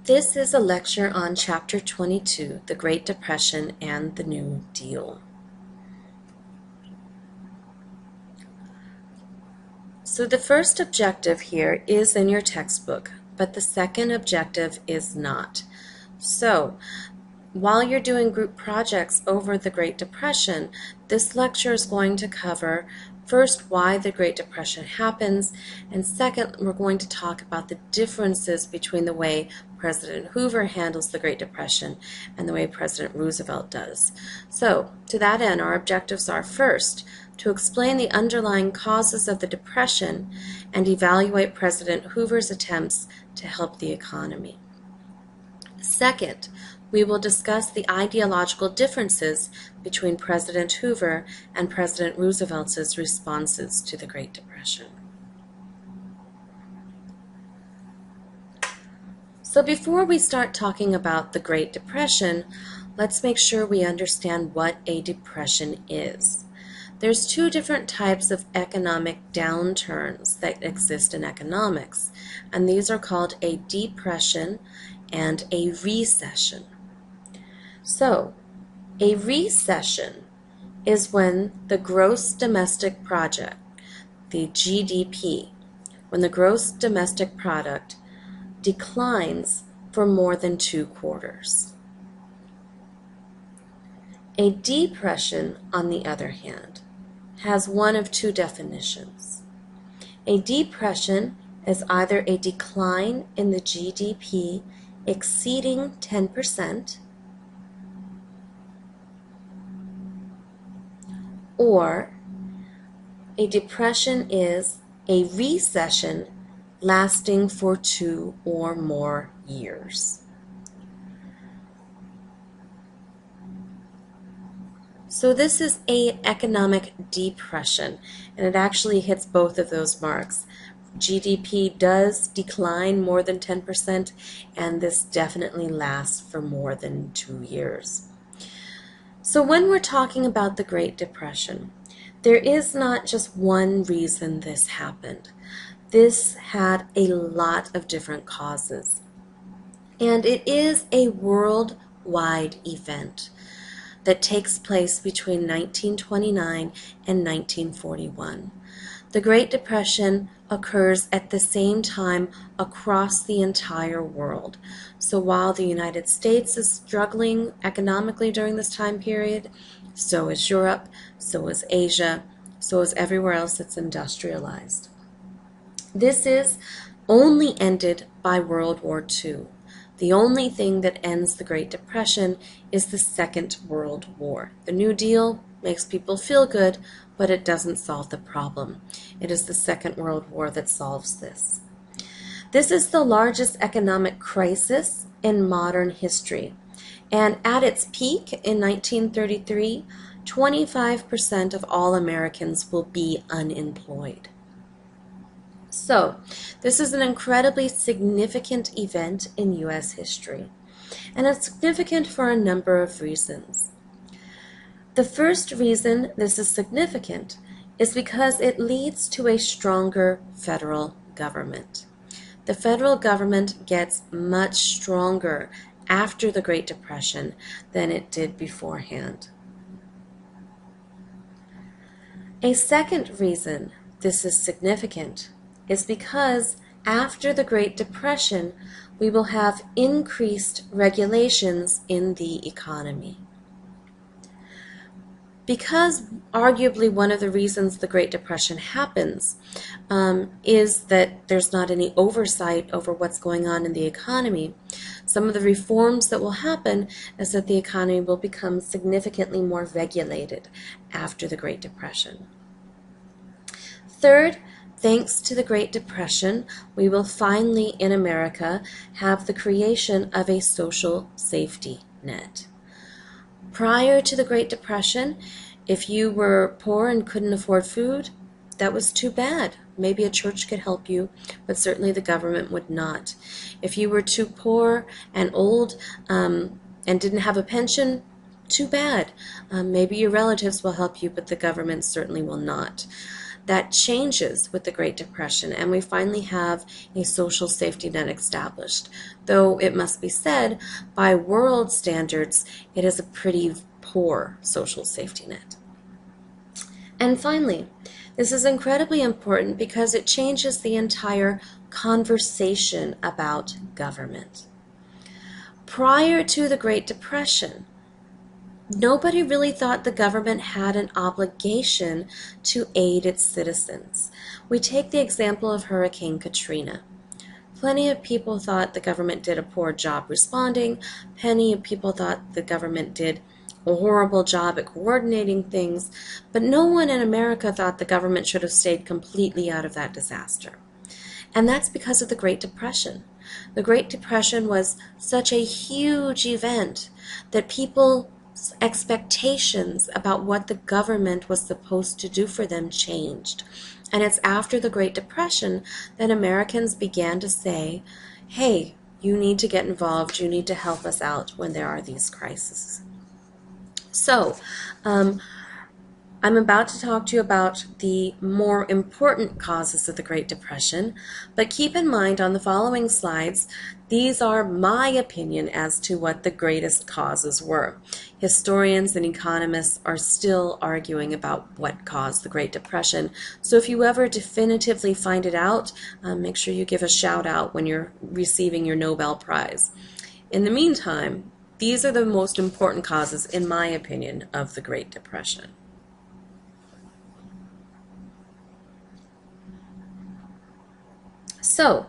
This is a lecture on Chapter 22, the Great Depression and the New Deal. So the first objective here is in your textbook, but the second objective is not. So while you're doing group projects over the Great Depression, this lecture is going to cover first why the Great Depression happens, and second, we're going to talk about the differences between the way President Hoover handles the Great Depression and the way President Roosevelt does. So to that end, our objectives are first, to explain the underlying causes of the Depression and evaluate President Hoover's attempts to help the economy. Second, we will discuss the ideological differences between President Hoover and President Roosevelt's responses to the Great Depression. So before we start talking about the Great Depression, let's make sure we understand what a depression is. There's two different types of economic downturns that exist in economics, and these are called a depression and a recession. So, a recession is when the gross domestic product, the GDP, when the gross domestic product declines for more than 2 quarters. A depression, on the other hand, has one of two definitions. A depression is either a decline in the GDP exceeding 10%, or a depression is a recession lasting for 2 or more years. So this is an economic depression, and it actually hits both of those marks. GDP does decline more than 10%, and this definitely lasts for more than 2 years. So when we're talking about the Great Depression, there is not just one reason this happened. This had a lot of different causes, and it is a worldwide event that takes place between 1929 and 1941. The Great Depression occurs at the same time across the entire world. So while the United States is struggling economically during this time period, so is Europe, so is Asia, so is everywhere else that's industrialized. This is only ended by World War II. The only thing that ends the Great Depression is the Second World War. The New Deal makes people feel good, but it doesn't solve the problem. It is the Second World War that solves this. This is the largest economic crisis in modern history, and at its peak in 1933, 25% of all Americans will be unemployed. So, this is an incredibly significant event in U.S. history, and it's significant for a number of reasons. The first reason this is significant is because it leads to a stronger federal government. The federal government gets much stronger after the Great Depression than it did beforehand. A second reason this is significant is because after the Great Depression, we will have increased regulations in the economy. Because arguably one of the reasons the Great Depression happens is that there's not any oversight over what's going on in the economy, some of the reforms that will happen is that the economy will become significantly more regulated after the Great Depression. Third, thanks to the Great Depression, we will finally in America have the creation of a social safety net. Prior to the Great Depression, if you were poor and couldn't afford food, that was too bad. Maybe a church could help you, but certainly the government would not. If you were too poor and old and didn't have a pension, too bad. Maybe your relatives will help you, but the government certainly will not. that changes with the Great Depression, and we finally have a social safety net established. Though it must be said, by world standards, it is a pretty poor social safety net. And finally, this is incredibly important because it changes the entire conversation about government. Prior to the Great Depression, nobody really thought the government had an obligation to aid its citizens. We take the example of Hurricane Katrina. Plenty of people thought the government did a poor job responding. Plenty of people thought the government did a horrible job at coordinating things, but no one in America thought the government should have stayed completely out of that disaster. And that's because of the Great Depression. The Great Depression was such a huge event that people's expectations about what the government was supposed to do for them changed. And it's after the Great Depression that Americans began to say, hey, you need to get involved, you need to help us out when there are these crises. So, I'm about to talk to you about the more important causes of the Great Depression, but keep in mind on the following slides, these are my opinion as to what the greatest causes were. Historians and economists are still arguing about what caused the Great Depression, so if you ever definitively find it out, make sure you give a shout out when you're receiving your Nobel Prize. In the meantime, these are the most important causes, in my opinion, of the Great Depression. So,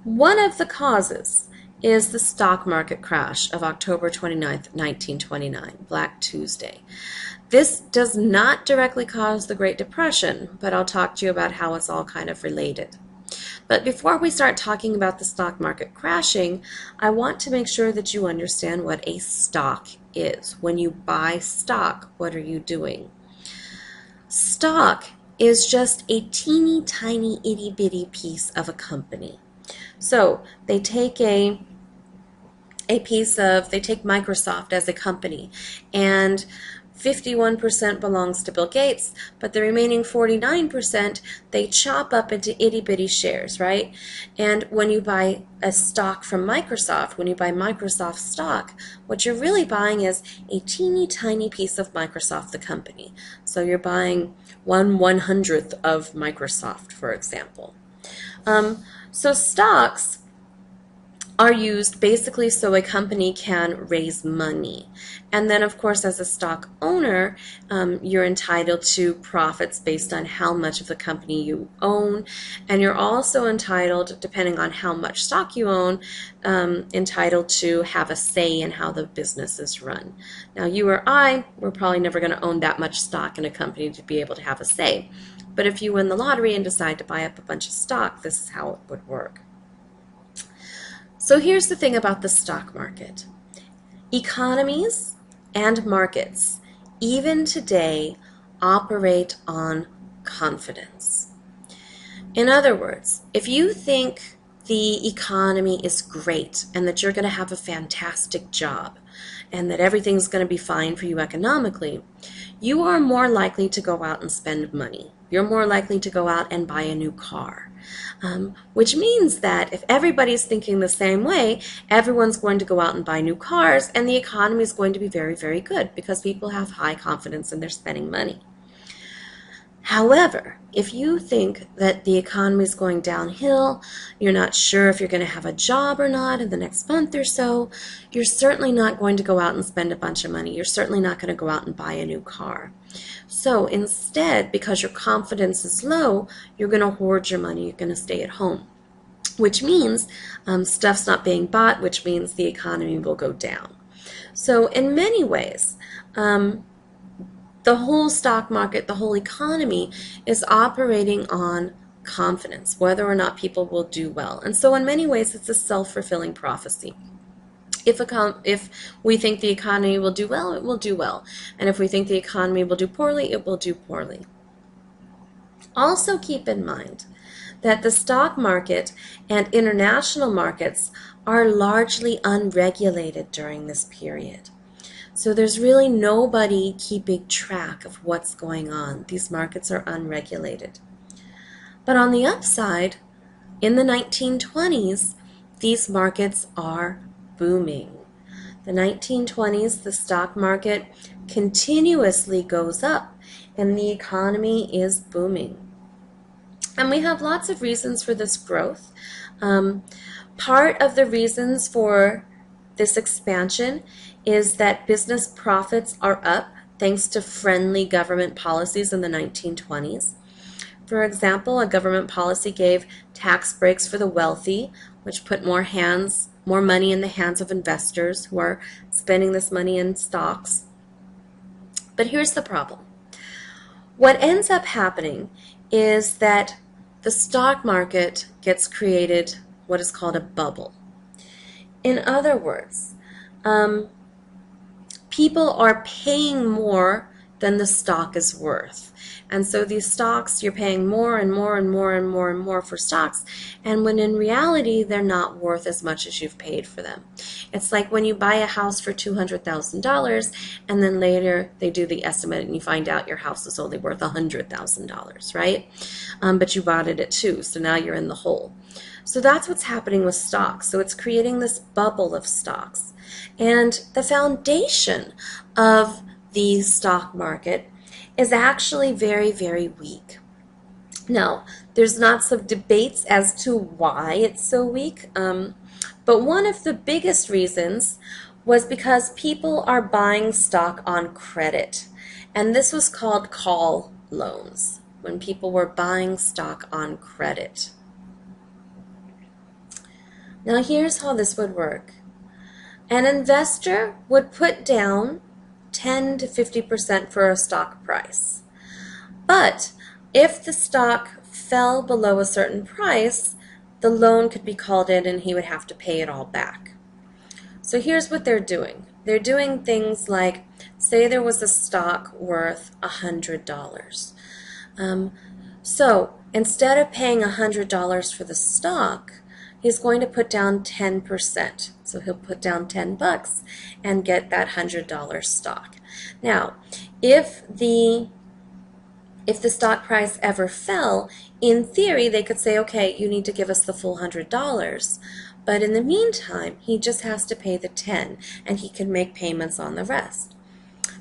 one of the causes is the stock market crash of October 29th, 1929, Black Tuesday. This does not directly cause the Great Depression, but I'll talk to you about how it's all kind of related. But before we start talking about the stock market crashing, I want to make sure that you understand what a stock is. When you buy stock, what are you doing? Stock is just a teeny tiny itty bitty piece of a company. So they take they take Microsoft as a company, and 51% belongs to Bill Gates, but the remaining 49% they chop up into itty bitty shares, right? And when you buy a stock from Microsoft, when you buy Microsoft stock, what you're really buying is a teeny tiny piece of Microsoft, the company. So you're buying 1/100th of Microsoft, for example. So stocks are used basically so a company can raise money. And then, of course, as a stock owner, you're entitled to profits based on how much of the company you own. And you're also entitled, depending on how much stock you own, entitled to have a say in how the business is run. Now, you or I, we're probably never going to own that much stock in a company to be able to have a say. But if you win the lottery and decide to buy up a bunch of stock, this is how it would work. So here's the thing about the stock market. Economies and markets, even today, operate on confidence. In other words, if you think the economy is great and that you're going to have a fantastic job and that everything's going to be fine for you economically, you are more likely to go out and spend money. You're more likely to go out and buy a new car. Which means that if everybody's thinking the same way, everyone's going to go out and buy new cars, and the economy is going to be very, very good because people have high confidence in their spending money. However, if you think that the economy is going downhill, you're not sure if you're going to have a job or not in the next month or so, you're certainly not going to go out and spend a bunch of money. You're certainly not going to go out and buy a new car. So instead, because your confidence is low, you're going to hoard your money. You're going to stay at home, which means stuff's not being bought, which means the economy will go down. So in many ways, the whole stock market, the whole economy is operating on confidence, whether or not people will do well. And so in many ways, it's a self-fulfilling prophecy. If we think the economy will do well, it will do well. And if we think the economy will do poorly, it will do poorly. Also keep in mind that the stock market and international markets are largely unregulated during this period. So there's really nobody keeping track of what's going on. These markets are unregulated. But on the upside, in the 1920s, these markets are booming. The 1920s, the stock market continuously goes up and the economy is booming. And we have lots of reasons for this growth. Part of the reasons for this expansion is that business profits are up thanks to friendly government policies in the 1920s. For example, a government policy gave tax breaks for the wealthy, which put more money in the hands of investors who are spending this money in stocks. But here's the problem. What ends up happening is that the stock market gets created what is called a bubble. In other words, people are paying more than the stock is worth. And so these stocks, you're paying more and more and more and more and more for stocks, and when in reality, they're not worth as much as you've paid for them. It's like when you buy a house for $200,000, and then later they do the estimate and you find out your house is only worth $100,000, right? But you bought it at $2, so now you're in the hole. So that's what's happening with stocks. So it's creating this bubble of stocks. And the foundation of the stock market is actually very, very weak. Now, there's lots of debates as to why it's so weak, but one of the biggest reasons was because people are buying stock on credit. And this was called call loans, when people were buying stock on credit. Now, here's how this would work. An investor would put down 10 to 50% for a stock price. But if the stock fell below a certain price, the loan could be called in and he would have to pay it all back. So here's what they're doing. They're doing things like, say there was a stock worth $100. So instead of paying $100 for the stock, he's going to put down 10%. So he'll put down $10 and get that $100 stock. Now, if the stock price ever fell, in theory, they could say, okay, you need to give us the full $100. But in the meantime, he just has to pay the 10 and he can make payments on the rest.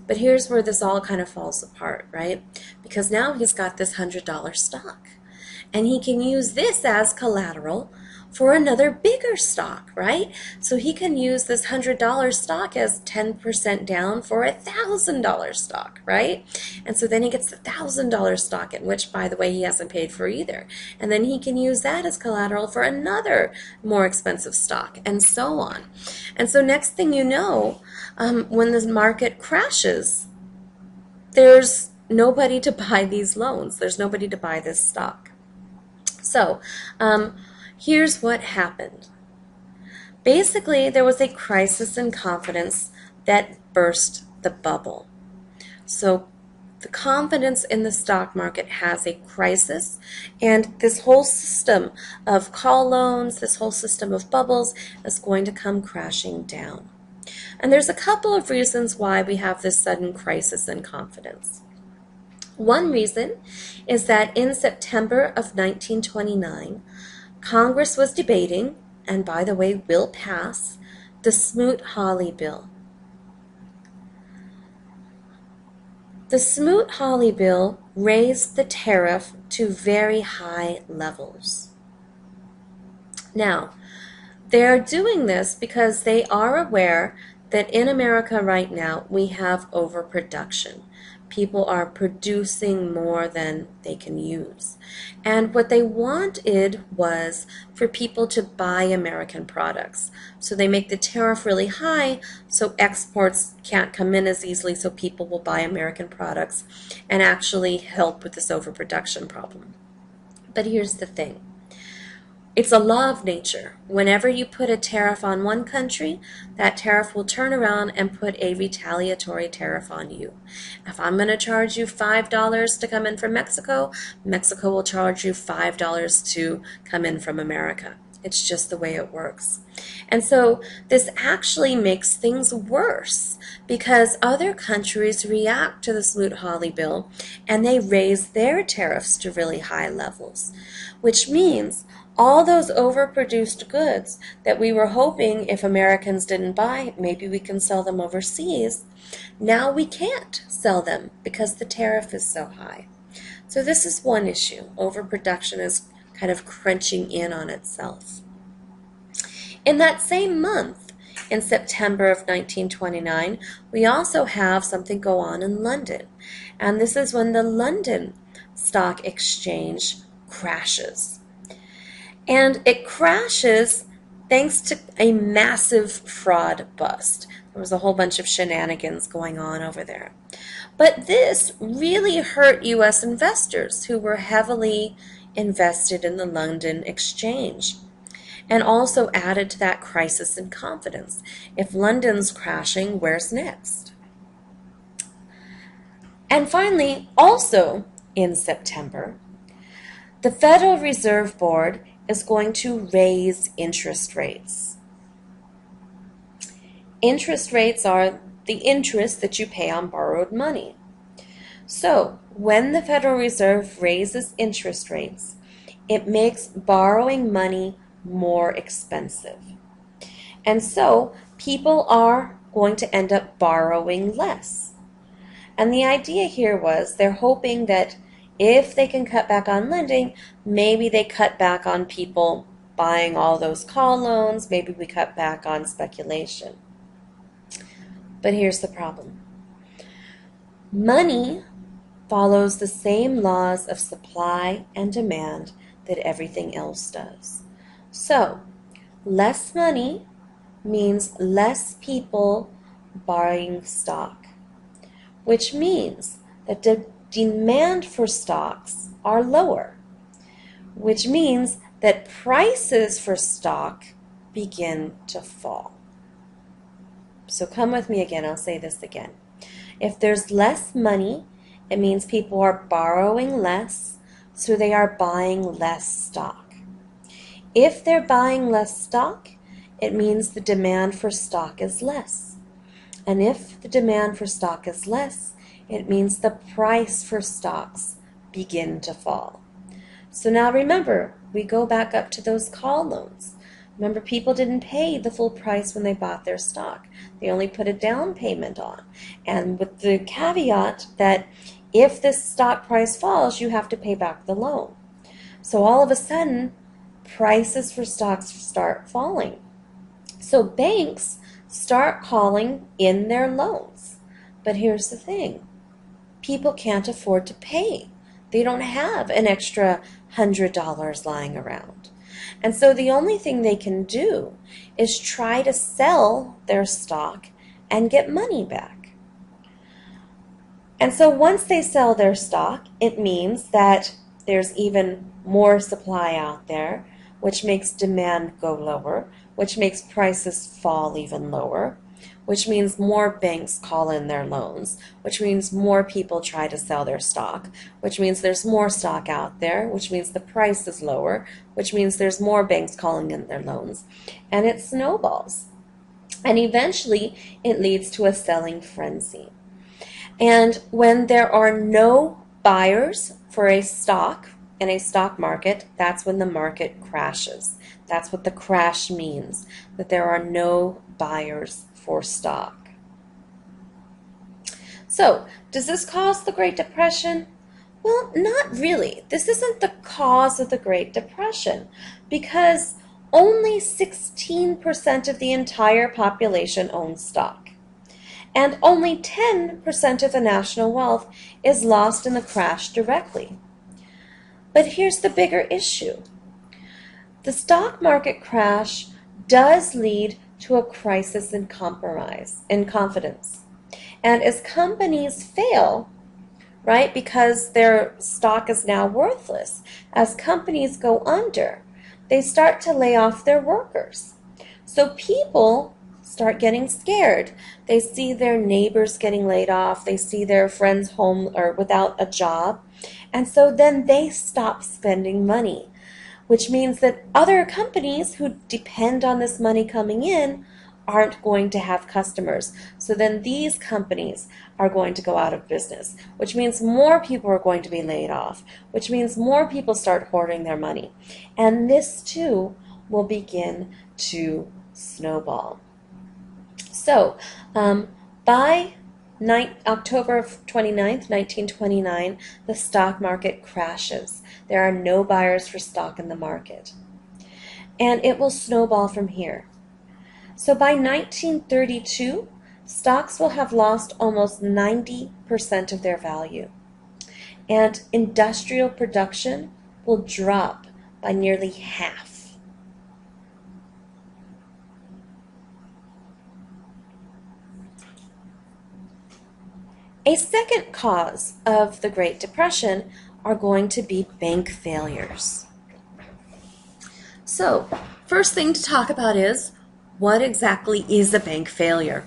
But here's where this all kind of falls apart, right? Because now he's got this $100 stock. And he can use this as collateral for another bigger stock, right? So he can use this $100 stock as 10% down for a $1,000 stock, right? And so then he gets the $1,000 stock, in which, by the way, he hasn't paid for either. And then he can use that as collateral for another more expensive stock, and so on. And so next thing you know, when the market crashes, there's nobody to buy these loans. There's nobody to buy this stock. So, here's what happened. Basically, there was a crisis in confidence that burst the bubble. So the confidence in the stock market has a crisis, and this whole system of call loans, this whole system of bubbles is going to come crashing down. And there's a couple of reasons why we have this sudden crisis in confidence. One reason is that in September of 1929, Congress was debating, and by the way, will pass, the Smoot-Hawley bill. The Smoot-Hawley bill raised the tariff to very high levels. Now, they're doing this because they are aware that in America right now we have overproduction. People are producing more than they can use. And what they wanted was for people to buy American products. So they make the tariff really high so exports can't come in as easily, so people will buy American products and actually help with this overproduction problem. But here's the thing. It's a law of nature. Whenever you put a tariff on one country, that tariff will turn around and put a retaliatory tariff on you. If I'm going to charge you $5 to come in from Mexico, Mexico will charge you $5 to come in from America. It's just the way it works. And so this actually makes things worse because other countries react to the Smoot-Hawley bill and they raise their tariffs to really high levels, which means all those overproduced goods that we were hoping if Americans didn't buy, maybe we can sell them overseas. Now we can't sell them because the tariff is so high. So this is one issue. Overproduction is kind of crunching in on itself. In that same month, in September of 1929, we also have something go on in London. And this is when the London Stock Exchange crashes. And it crashes thanks to a massive fraud bust. There was a whole bunch of shenanigans going on over there. But this really hurt U.S. investors who were heavily invested in the London Exchange, and also added to that crisis in confidence. If London's crashing, where's next? And finally, also in September, the Federal Reserve Board is going to raise interest rates. Interest rates are the interest that you pay on borrowed money. So, when the Federal Reserve raises interest rates, it makes borrowing money more expensive. And so, people are going to end up borrowing less. And the idea here was they're hoping that if they can cut back on lending, maybe they cut back on people buying all those call loans, maybe we cut back on speculation. But here's the problem. Money follows the same laws of supply and demand that everything else does. So, less money means less people buying stock, which means that the demand for stocks are lower, which means that prices for stock begin to fall. So come with me again, I'll say this again. If there's less money, it means people are borrowing less, so they are buying less stock. If they're buying less stock, it means the demand for stock is less. And if the demand for stock is less, it means the price for stocks begin to fall. So now remember, we go back up to those call loans. Remember, people didn't pay the full price when they bought their stock. They only put a down payment on. And with the caveat that if this stock price falls, you have to pay back the loan. So all of a sudden, prices for stocks start falling. So banks start calling in their loans. But here's the thing. People can't afford to pay. They don't have an extra $100 lying around. And so the only thing they can do is try to sell their stock and get money back. And so once they sell their stock, it means that there's even more supply out there, which makes demand go lower, which makes prices fall even lower, which means more banks call in their loans, which means more people try to sell their stock, which means there's more stock out there, which means the price is lower, which means there's more banks calling in their loans, and it snowballs. And eventually, it leads to a selling frenzy. And when there are no buyers for a stock in a stock market, that's when the market crashes. That's what the crash means, that there are no buyers for stock. So, does this cause the Great Depression? Well, not really. This isn't the cause of the Great Depression because only 16% of the entire population owns stock. And only 10% of the national wealth is lost in the crash directly. But here's the bigger issue. The stock market crash does lead to a crisis in confidence. And as companies fail, right, because their stock is now worthless, as companies go under, they start to lay off their workers. So people start getting scared. They see their neighbors getting laid off. They see their friends home or without a job. And so then they stop spending money. which means that other companies who depend on this money coming in aren't going to have customers. So then these companies are going to go out of business, which means more people are going to be laid off, which means more people start hoarding their money. And this too will begin to snowball. So by October 29th, 1929, the stock market crashes. There are no buyers for stock in the market. And it will snowball from here. So by 1932, stocks will have lost almost 90% of their value. And industrial production will drop by nearly half. A second cause of the Great Depression are going to be bank failures. So, first thing to talk about is, what exactly is a bank failure?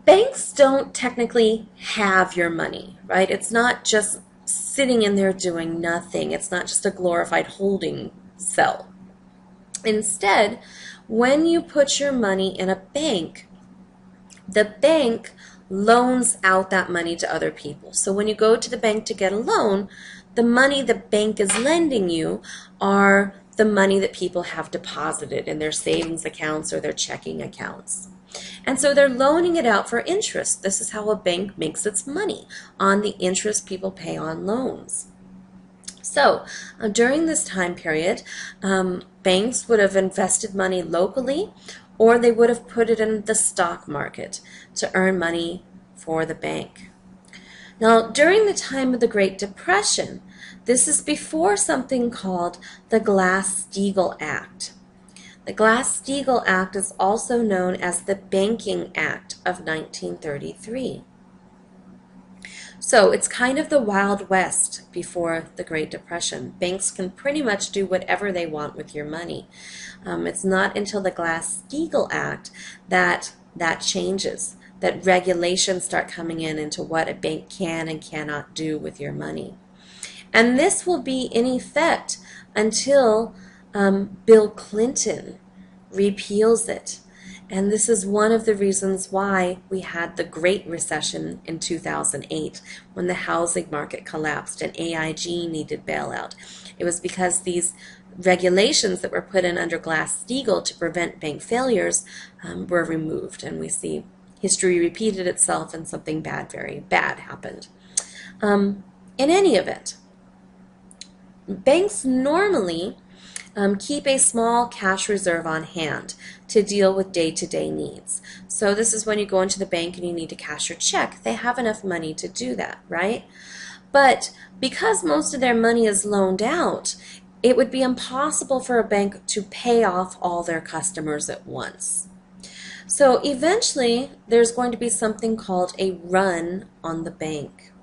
Banks don't technically have your money, right? It's not just sitting in there doing nothing. It's not just a glorified holding cell. Instead, when you put your money in a bank, the bank loans out that money to other people. So when you go to the bank to get a loan, the money the bank is lending you are the money that people have deposited in their savings accounts or their checking accounts. And so they're loaning it out for interest. This is how a bank makes its money, on the interest people pay on loans. So during this time period, banks would have invested money locally, or they would have put it in the stock market to earn money for the bank. Now, during the time of the Great Depression, this is before something called the Glass-Steagall Act. The Glass-Steagall Act is also known as the Banking Act of 1933. So it's kind of the Wild West before the Great Depression. Banks can pretty much do whatever they want with your money. It's not until the Glass-Steagall Act that changes, that regulations start coming in into what a bank can and cannot do with your money. And this will be in effect until Bill Clinton repeals it. And this is one of the reasons why we had the Great Recession in 2008, when the housing market collapsed and AIG needed bailout. It was because these regulations that were put in under Glass-Steagall to prevent bank failures were removed, and we see history repeated itself and something bad, very bad happened. In any event, banks normally keep a small cash reserve on hand to deal with day-to-day needs. So this is when you go into the bank and you need to cash your check. They have enough money to do that, right? But because most of their money is loaned out, it would be impossible for a bank to pay off all their customers at once. So eventually, there's going to be something called a run on the bank.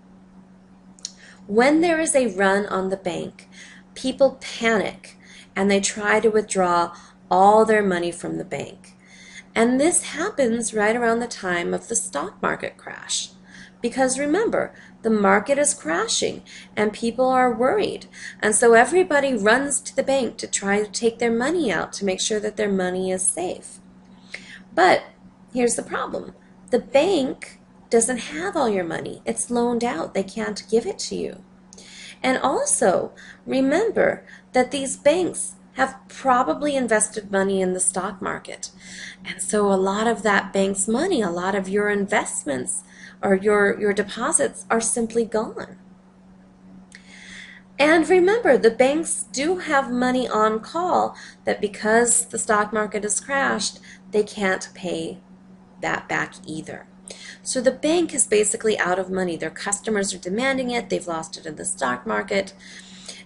When there is a run on the bank, people panic and they try to withdraw all their money from the bank. And this happens right around the time of the stock market crash. Because remember, the market is crashing and people are worried. And so everybody runs to the bank to try to take their money out to make sure that their money is safe. But here's the problem. The bank doesn't have all your money. It's loaned out. They can't give it to you. And also, remember that these banks have probably invested money in the stock market. And so a lot of that bank's money, a lot of your investments or your deposits are simply gone. And remember, the banks do have money on call that because the stock market has crashed, they can't pay that back either. So the bank is basically out of money. Their customers are demanding it. They've lost it in the stock market.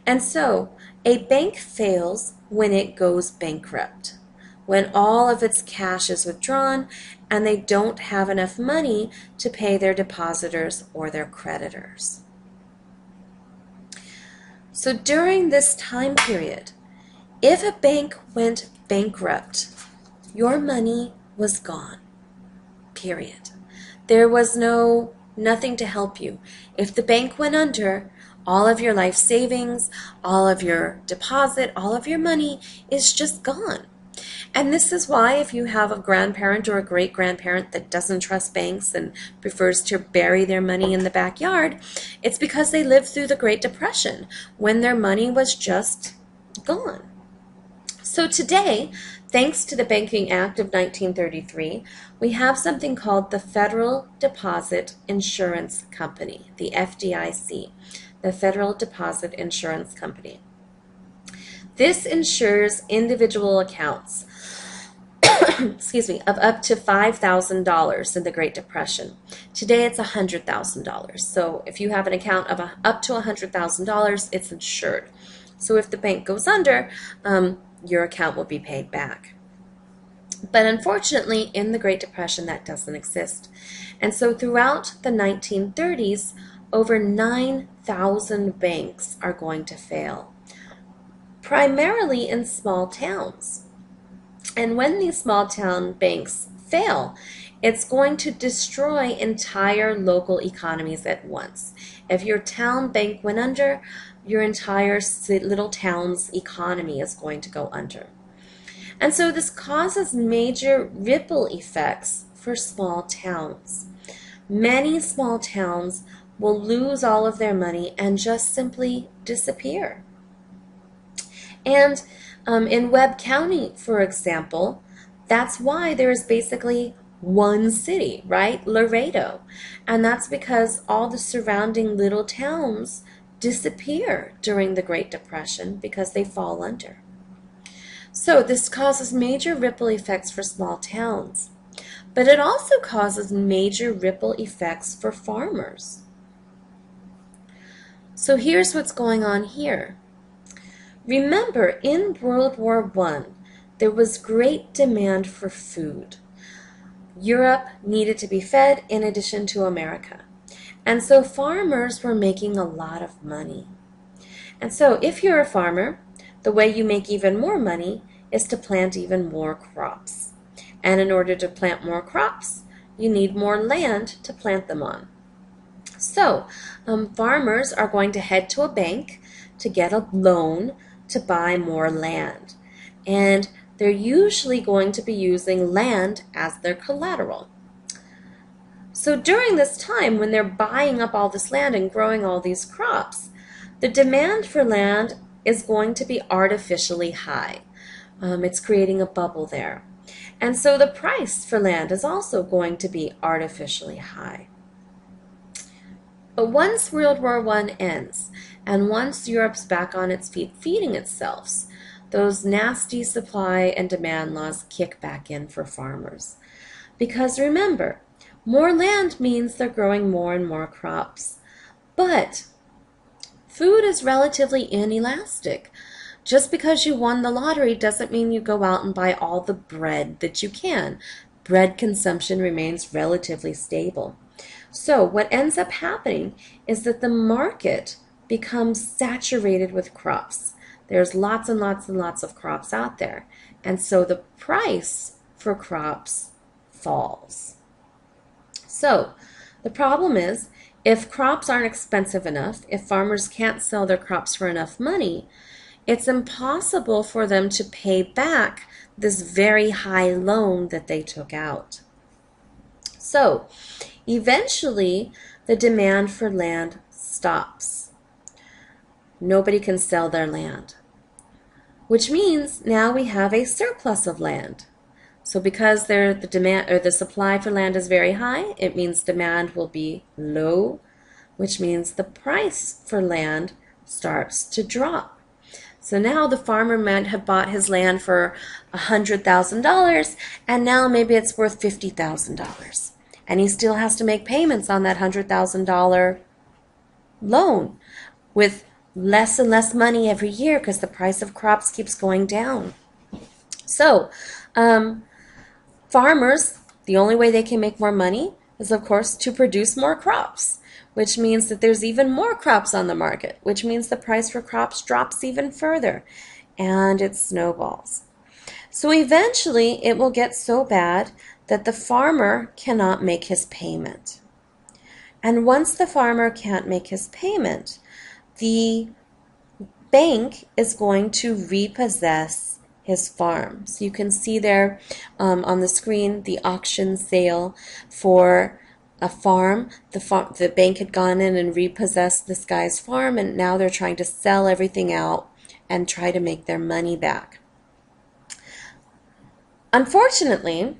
And so a bank fails when it goes bankrupt, when all of its cash is withdrawn and they don't have enough money to pay their depositors or their creditors. So during this time period, if a bank went bankrupt, your money was gone, period. There was nothing to help you. If the bank went under, all of your life savings, all of your deposit, all of your money is just gone. And this is why if you have a grandparent or a great-grandparent that doesn't trust banks and prefers to bury their money in the backyard, it's because they lived through the Great Depression when their money was just gone. So today, thanks to the Banking Act of 1933, we have something called the Federal Deposit Insurance Company, the FDIC, the Federal Deposit Insurance Company. This insures individual accounts excuse me, of up to $5,000 in the Great Depression. Today it's $100,000. So if you have an account of up to $100,000, it's insured. So if the bank goes under, your account will be paid back. But unfortunately, in the Great Depression, that doesn't exist. And so throughout the 1930s, over 9,000 banks are going to fail, primarily in small towns. And when these small town banks fail, it's going to destroy entire local economies at once. If your town bank went under, your entire little town's economy is going to go under. And so this causes major ripple effects for small towns. Many small towns will lose all of their money and just simply disappear. And in Webb County, for example, that's why there is basically one city, right? Laredo. And that's because all the surrounding little towns disappear during the Great Depression because they fall under. So this causes major ripple effects for small towns. But it also causes major ripple effects for farmers. So here's what's going on here. Remember, in World War I, there was great demand for food. Europe needed to be fed in addition to America. And so farmers were making a lot of money. And so if you're a farmer, the way you make even more money is to plant even more crops. And in order to plant more crops, you need more land to plant them on. So farmers are going to head to a bank to get a loan to buy more land. And they're usually going to be using land as their collateral. So during this time, when they're buying up all this land and growing all these crops, the demand for land is going to be artificially high. It's creating a bubble there. And so the price for land is also going to be artificially high. But once World War I ends, and once Europe's back on its feet feeding itself, those nasty supply and demand laws kick back in for farmers. Because remember, more land means they're growing more and more crops. But food is relatively inelastic. Just because you won the lottery doesn't mean you go out and buy all the bread that you can. Bread consumption remains relatively stable. So what ends up happening is that the market becomes saturated with crops. There's lots and lots and lots of crops out there. And so the price for crops falls. So the problem is, if crops aren't expensive enough, if farmers can't sell their crops for enough money, it's impossible for them to pay back this very high loan that they took out. So eventually, the demand for land stops. Nobody can sell their land, which means now we have a surplus of land. So because the demand or the supply for land is very high, it means demand will be low, which means the price for land starts to drop. So now the farmer might have bought his land for $100,000, and now maybe it's worth $50,000. And he still has to make payments on that $100,000 loan with less and less money every year because the price of crops keeps going down. So farmers, the only way they can make more money is, of course, to produce more crops, which means that there's even more crops on the market, which means the price for crops drops even further, and it snowballs. So eventually it will get so bad that the farmer cannot make his payment. And once the farmer can't make his payment, the bank is going to repossess his farm. So you can see there on the screen the auction sale for a farm. The bank had gone in and repossessed this guy's farm, and now they're trying to sell everything out and try to make their money back. Unfortunately,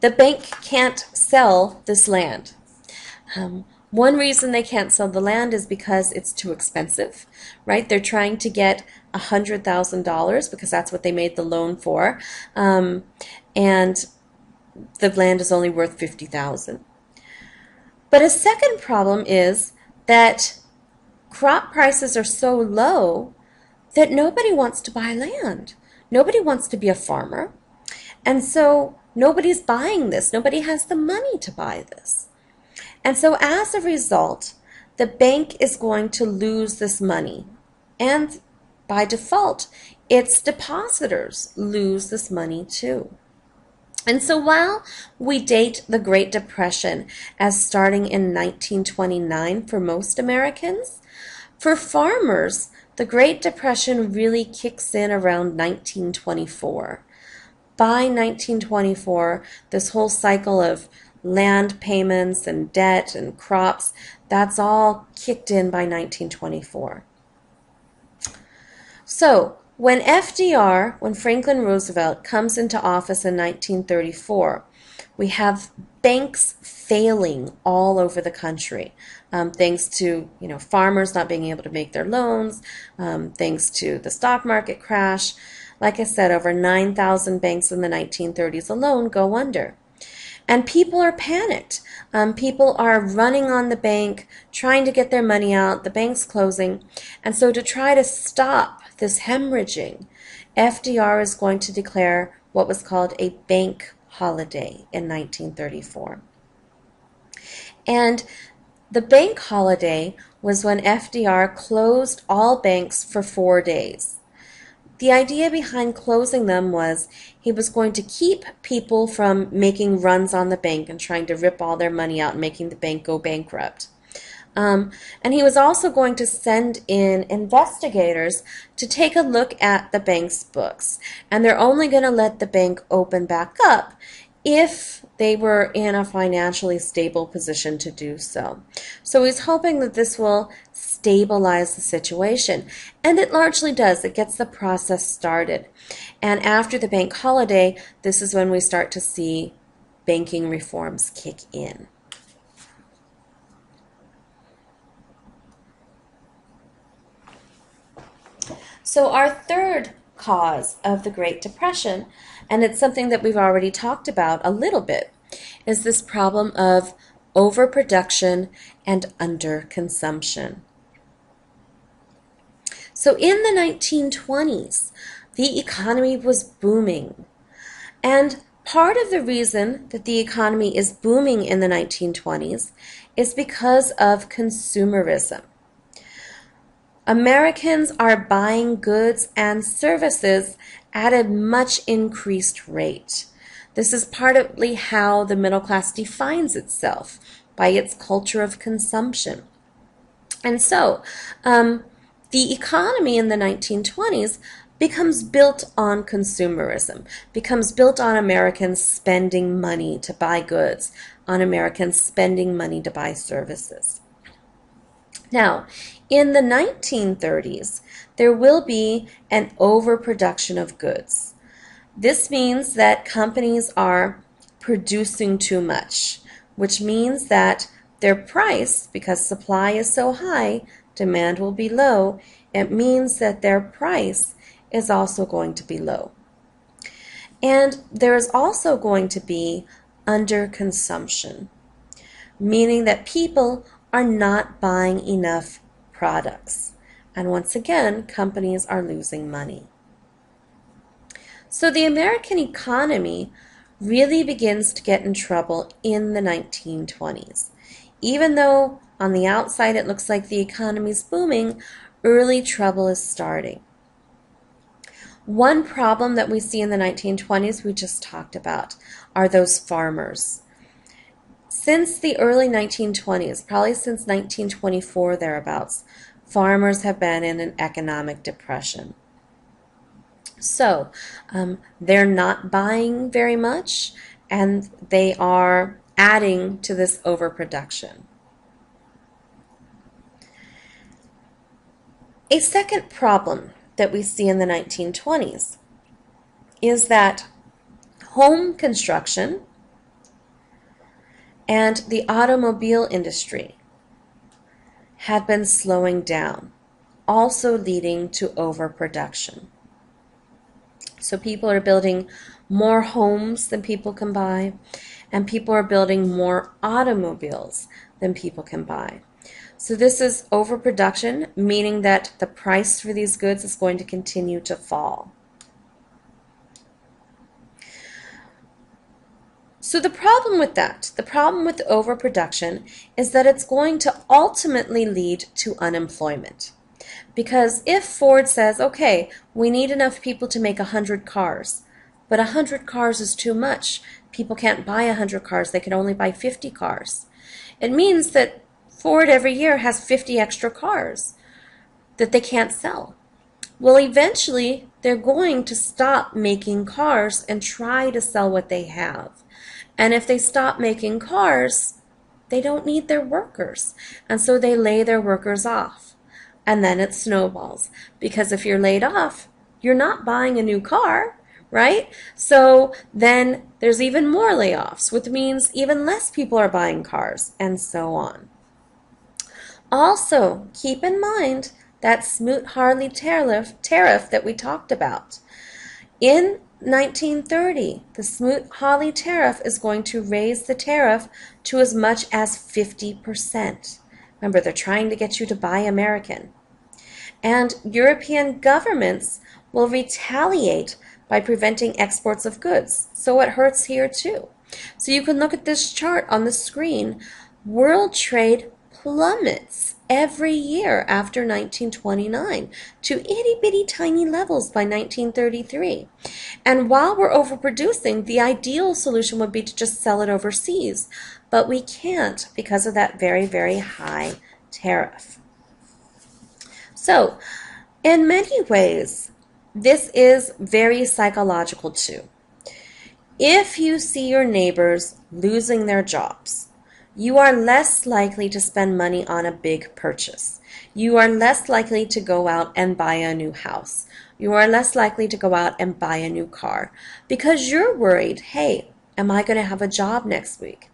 the bank can't sell this land. One reason they can't sell the land is because it's too expensive, right? They're trying to get $100,000 because that's what they made the loan for, and the land is only worth $50,000. But a second problem is that crop prices are so low that nobody wants to buy land. Nobody wants to be a farmer, and so nobody's buying this. Nobody has the money to buy this. And so as a result, the bank is going to lose this money. And by default, its depositors lose this money too. And so while we date the Great Depression as starting in 1929 for most Americans, for farmers, the Great Depression really kicks in around 1924. By 1924, this whole cycle of land payments and debt and crops, that's all kicked in by 1924. So when Franklin Roosevelt comes into office in 1934, we have banks failing all over the country, thanks to farmers not being able to make their loans, thanks to the stock market crash. Like I said, over 9,000 banks in the 1930s alone go under. And people are panicked. People are running on the bank, trying to get their money out, the bank's closing. And so to try to stop this hemorrhaging, FDR is going to declare what was called a bank holiday in 1934. And the bank holiday was when FDR closed all banks for 4 days. The idea behind closing them was he was going to keep people from making runs on the bank and trying to rip all their money out and making the bank go bankrupt. And he was also going to send in investigators to take a look at the bank's books. And they're only going to let the bank open back up if they were in a financially stable position to do so. So he's hoping that this will stabilize the situation. And it largely does. It gets the process started. And after the bank holiday, this is when we start to see banking reforms kick in. So our third cause of the Great Depression, and it's something that we've already talked about a little bit, is this problem of overproduction and underconsumption. So in the 1920s, the economy was booming. And part of the reason that the economy is booming in the 1920s is because of consumerism. Americans are buying goods and services at a much increased rate. This is partly how the middle class defines itself, by its culture of consumption. And so, the economy in the 1920s becomes built on consumerism, becomes built on Americans spending money to buy goods, on Americans spending money to buy services. Now, in the 1930s, there will be an overproduction of goods. This means that companies are producing too much, which means that their price, because supply is so high, demand will be low. It means that their price is also going to be low. And there is also going to be underconsumption, meaning that people are not buying enough products. And once again, companies are losing money. So the American economy really begins to get in trouble in the 1920s. Even though on the outside it looks like the economy's booming, early trouble is starting. One problem that we see in the 1920s we just talked about are those farmers. Since the early 1920s, probably since 1924 thereabouts, farmers have been in an economic depression. So they're not buying very much, and they are adding to this overproduction. A second problem that we see in the 1920s is that home construction and the automobile industry had been slowing down, also leading to overproduction. So people are building more homes than people can buy, and people are building more automobiles than people can buy. So this is overproduction, meaning that the price for these goods is going to continue to fall. So the problem with that, the problem with overproduction, is that it's going to ultimately lead to unemployment. Because if Ford says, okay, we need enough people to make 100 cars, but 100 cars is too much. People can't buy 100 cars, they can only buy 50 cars. It means that Ford every year has 50 extra cars that they can't sell. Well, eventually, they're going to stop making cars and try to sell what they have. And if they stop making cars, they don't need their workers. And so they lay their workers off. And then it snowballs. Because if you're laid off, you're not buying a new car, right? So then there's even more layoffs, which means even less people are buying cars, and so on. Also, keep in mind that Smoot-Hawley tariff that we talked about. In 1930, the Smoot-Hawley tariff is going to raise the tariff to as much as 50%. Remember, they're trying to get you to buy American. And European governments will retaliate by preventing exports of goods. So it hurts here too. So you can look at this chart on the screen. World trade plummets every year after 1929 to itty-bitty tiny levels by 1933. And while we're overproducing, the ideal solution would be to just sell it overseas. But we can't because of that very, very high tariff. So, in many ways, this is very psychological too. If you see your neighbors losing their jobs, you are less likely to spend money on a big purchase. You are less likely to go out and buy a new house. You are less likely to go out and buy a new car because you're worried, hey, am I going to have a job next week?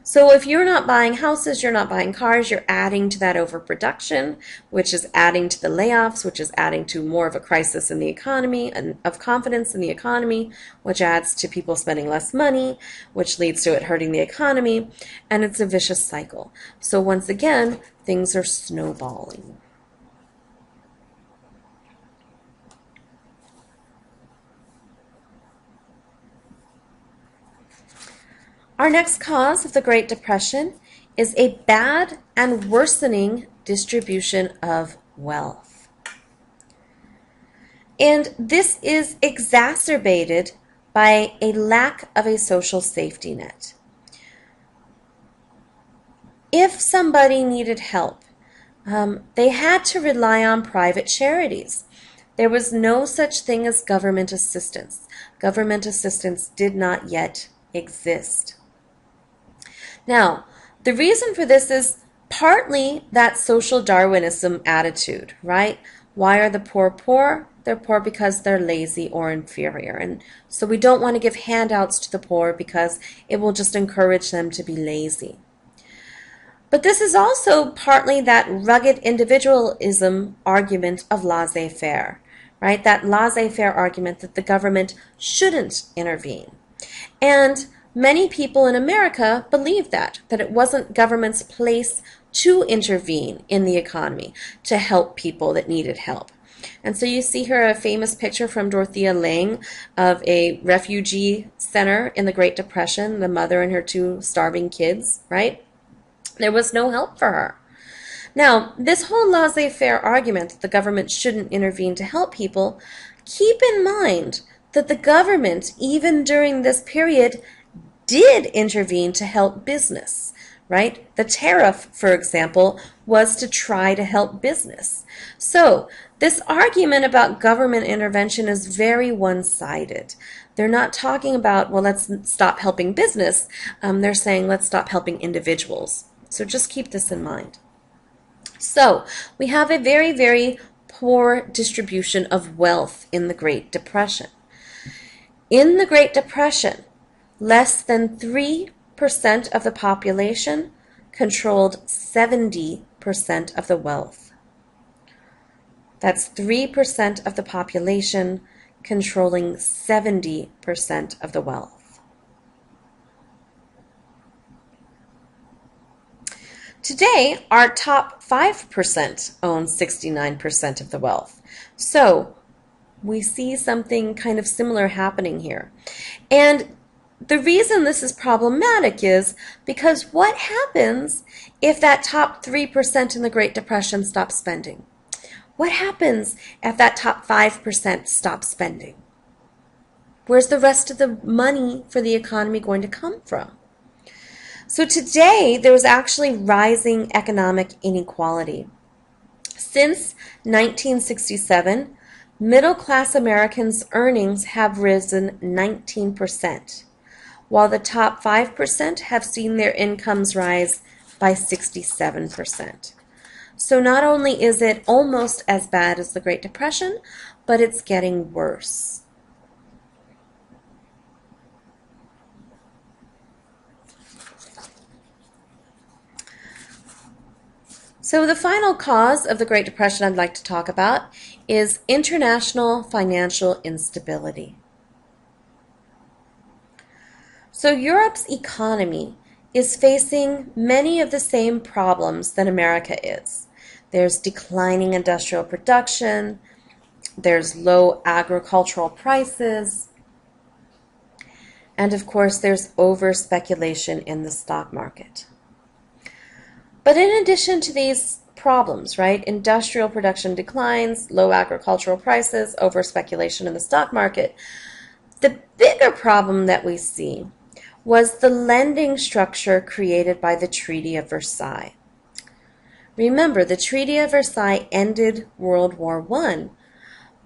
So if you're not buying houses, you're not buying cars, you're adding to that overproduction, which is adding to the layoffs, which is adding to more of a crisis in the economy and of confidence in the economy, which adds to people spending less money, which leads to it hurting the economy, and it's a vicious cycle. So once again, things are snowballing. Our next cause of the Great Depression is a bad and worsening distribution of wealth. And this is exacerbated by a lack of a social safety net. If somebody needed help, they had to rely on private charities. There was no such thing as government assistance. Government assistance did not yet exist. Now, the reason for this is partly that social Darwinism attitude, right? Why are the poor poor? They're poor because they're lazy or inferior. And so we don't want to give handouts to the poor because it will just encourage them to be lazy. But this is also partly that rugged individualism argument of laissez-faire, right? That laissez-faire argument that the government shouldn't intervene. And many people in America believe that it wasn't government's place to intervene in the economy, to help people that needed help. And so you see here a famous picture from Dorothea Lange of a refugee center in the Great Depression, the mother and her two starving kids, right? There was no help for her. Now, this whole laissez-faire argument that the government shouldn't intervene to help people, keep in mind that the government, even during this period, did intervene to help business, right? The tariff, for example, was to try to help business. So this argument about government intervention is very one-sided. They're not talking about, well, let's stop helping business. They're saying, let's stop helping individuals. So just keep this in mind. So we have a very, very poor distribution of wealth in the Great Depression. In the Great Depression, less than 3% of the population controlled 70% of the wealth. That's 3% of the population controlling 70% of the wealth. Today, our top 5% own 69% of the wealth. So we see something kind of similar happening here. And the reason this is problematic is because what happens if that top 3% in the Great Depression stops spending? What happens if that top 5% stops spending? Where's the rest of the money for the economy going to come from? So today, there was actually rising economic inequality. Since 1967, middle-class Americans' earnings have risen 19%, while the top 5% have seen their incomes rise by 67%. So not only is it almost as bad as the Great Depression, but it's getting worse. So the final cause of the Great Depression I'd like to talk about is international financial instability. So Europe's economy is facing many of the same problems that America is. There's declining industrial production, there's low agricultural prices, and of course there's over-speculation in the stock market. But in addition to these problems, right, industrial production declines, low agricultural prices, over-speculation in the stock market, the bigger problem that we see was the lending structure created by the Treaty of Versailles. Remember, the Treaty of Versailles ended World War I,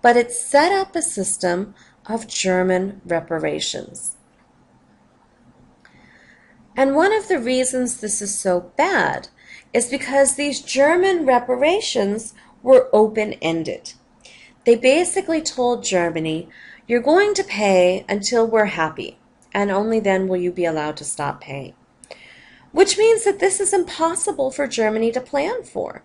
but it set up a system of German reparations. And one of the reasons this is so bad is because these German reparations were open-ended. They basically told Germany, you're going to pay until we're happy, and only then will you be allowed to stop paying. Which means that this is impossible for Germany to plan for.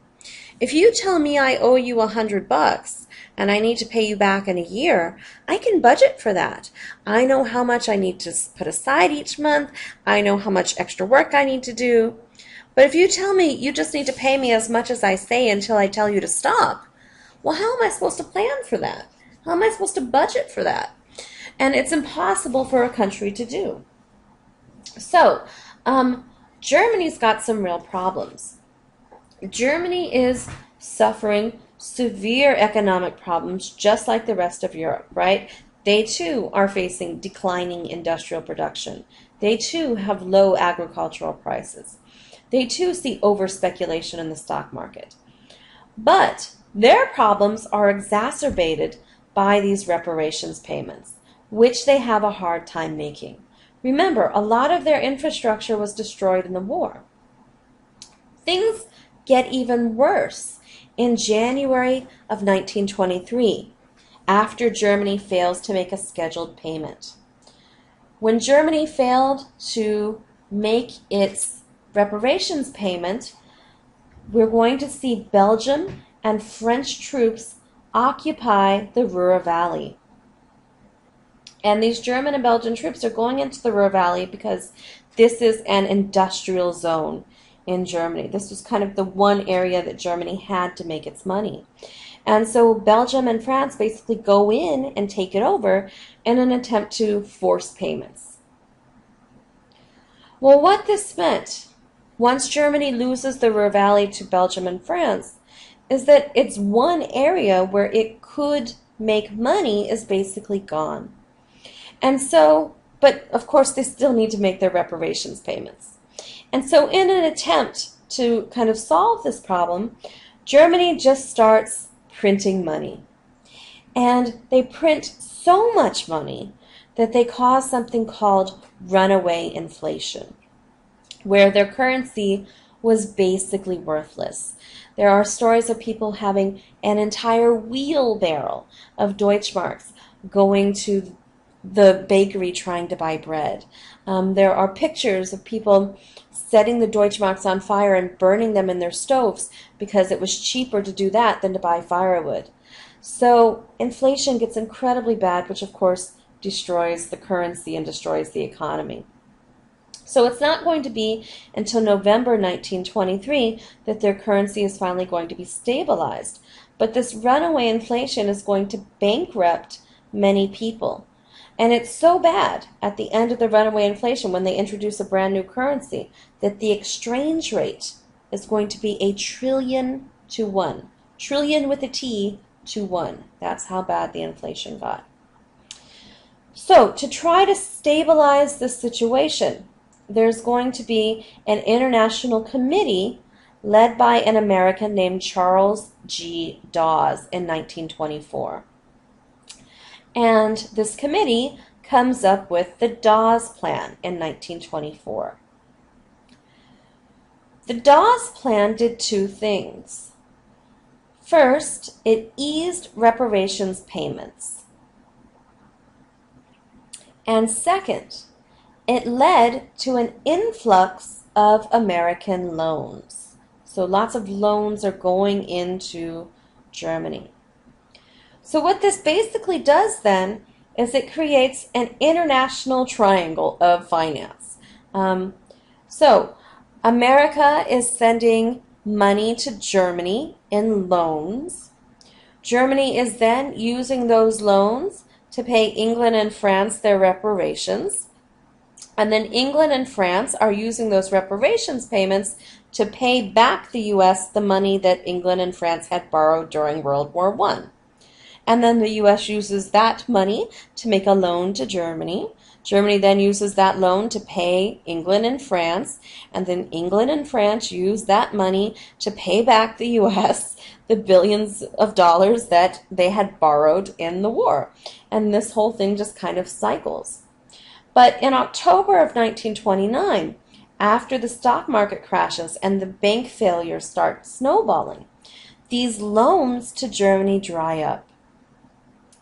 If you tell me I owe you $100 and I need to pay you back in a year, I can budget for that. I know how much I need to put aside each month. I know how much extra work I need to do. But if you tell me you just need to pay me as much as I say until I tell you to stop, well, how am I supposed to plan for that? How am I supposed to budget for that? And it's impossible for a country to do. So, Germany's got some real problems. Germany is suffering severe economic problems just like the rest of Europe, right? They too are facing declining industrial production. They too have low agricultural prices. They too see over-speculation in the stock market. But their problems are exacerbated by these reparations payments, which they have a hard time making. Remember, a lot of their infrastructure was destroyed in the war. Things get even worse in January of 1923, after Germany fails to make a scheduled payment. When Germany failed to make its reparations payment, we're going to see Belgium and French troops occupy the Ruhr Valley. And these German and Belgian troops are going into the Ruhr Valley because this is an industrial zone in Germany. This was kind of the one area that Germany had to make its money. And so Belgium and France basically go in and take it over in an attempt to force payments. Well, what this meant, once Germany loses the Ruhr Valley to Belgium and France, is that its one area where it could make money is basically gone. And so, but of course they still need to make their reparations payments. And so in an attempt to kind of solve this problem, Germany just starts printing money. And they print so much money that they cause something called runaway inflation, where their currency was basically worthless. There are stories of people having an entire wheelbarrow of Deutschmarks going to the bakery trying to buy bread. There are pictures of people setting the Deutschmarks on fire and burning them in their stoves because it was cheaper to do that than to buy firewood. So inflation gets incredibly bad, which of course destroys the currency and destroys the economy. So it's not going to be until November 1923 that their currency is finally going to be stabilized. But this runaway inflation is going to bankrupt many people. And it's so bad at the end of the runaway inflation when they introduce a brand new currency that the exchange rate is going to be 1 trillion to 1. Trillion with a T to 1. That's how bad the inflation got. So to try to stabilize this situation, there's going to be an international committee led by an American named Charles G. Dawes in 1924. And this committee comes up with the Dawes Plan in 1924. The Dawes Plan did two things. First, it eased reparations payments. And second, it led to an influx of American loans. So lots of loans are going into Germany. So what this basically does then is it creates an international triangle of finance. So America is sending money to Germany in loans. Germany is then using those loans to pay England and France their reparations. And then England and France are using those reparations payments to pay back the U.S. the money that England and France had borrowed during World War I. And then the U.S. uses that money to make a loan to Germany. Germany then uses that loan to pay England and France. And then England and France use that money to pay back the U.S. the billions of dollars that they had borrowed in the war. And this whole thing just kind of cycles. But in October of 1929, after the stock market crashes and the bank failures start snowballing, these loans to Germany dry up.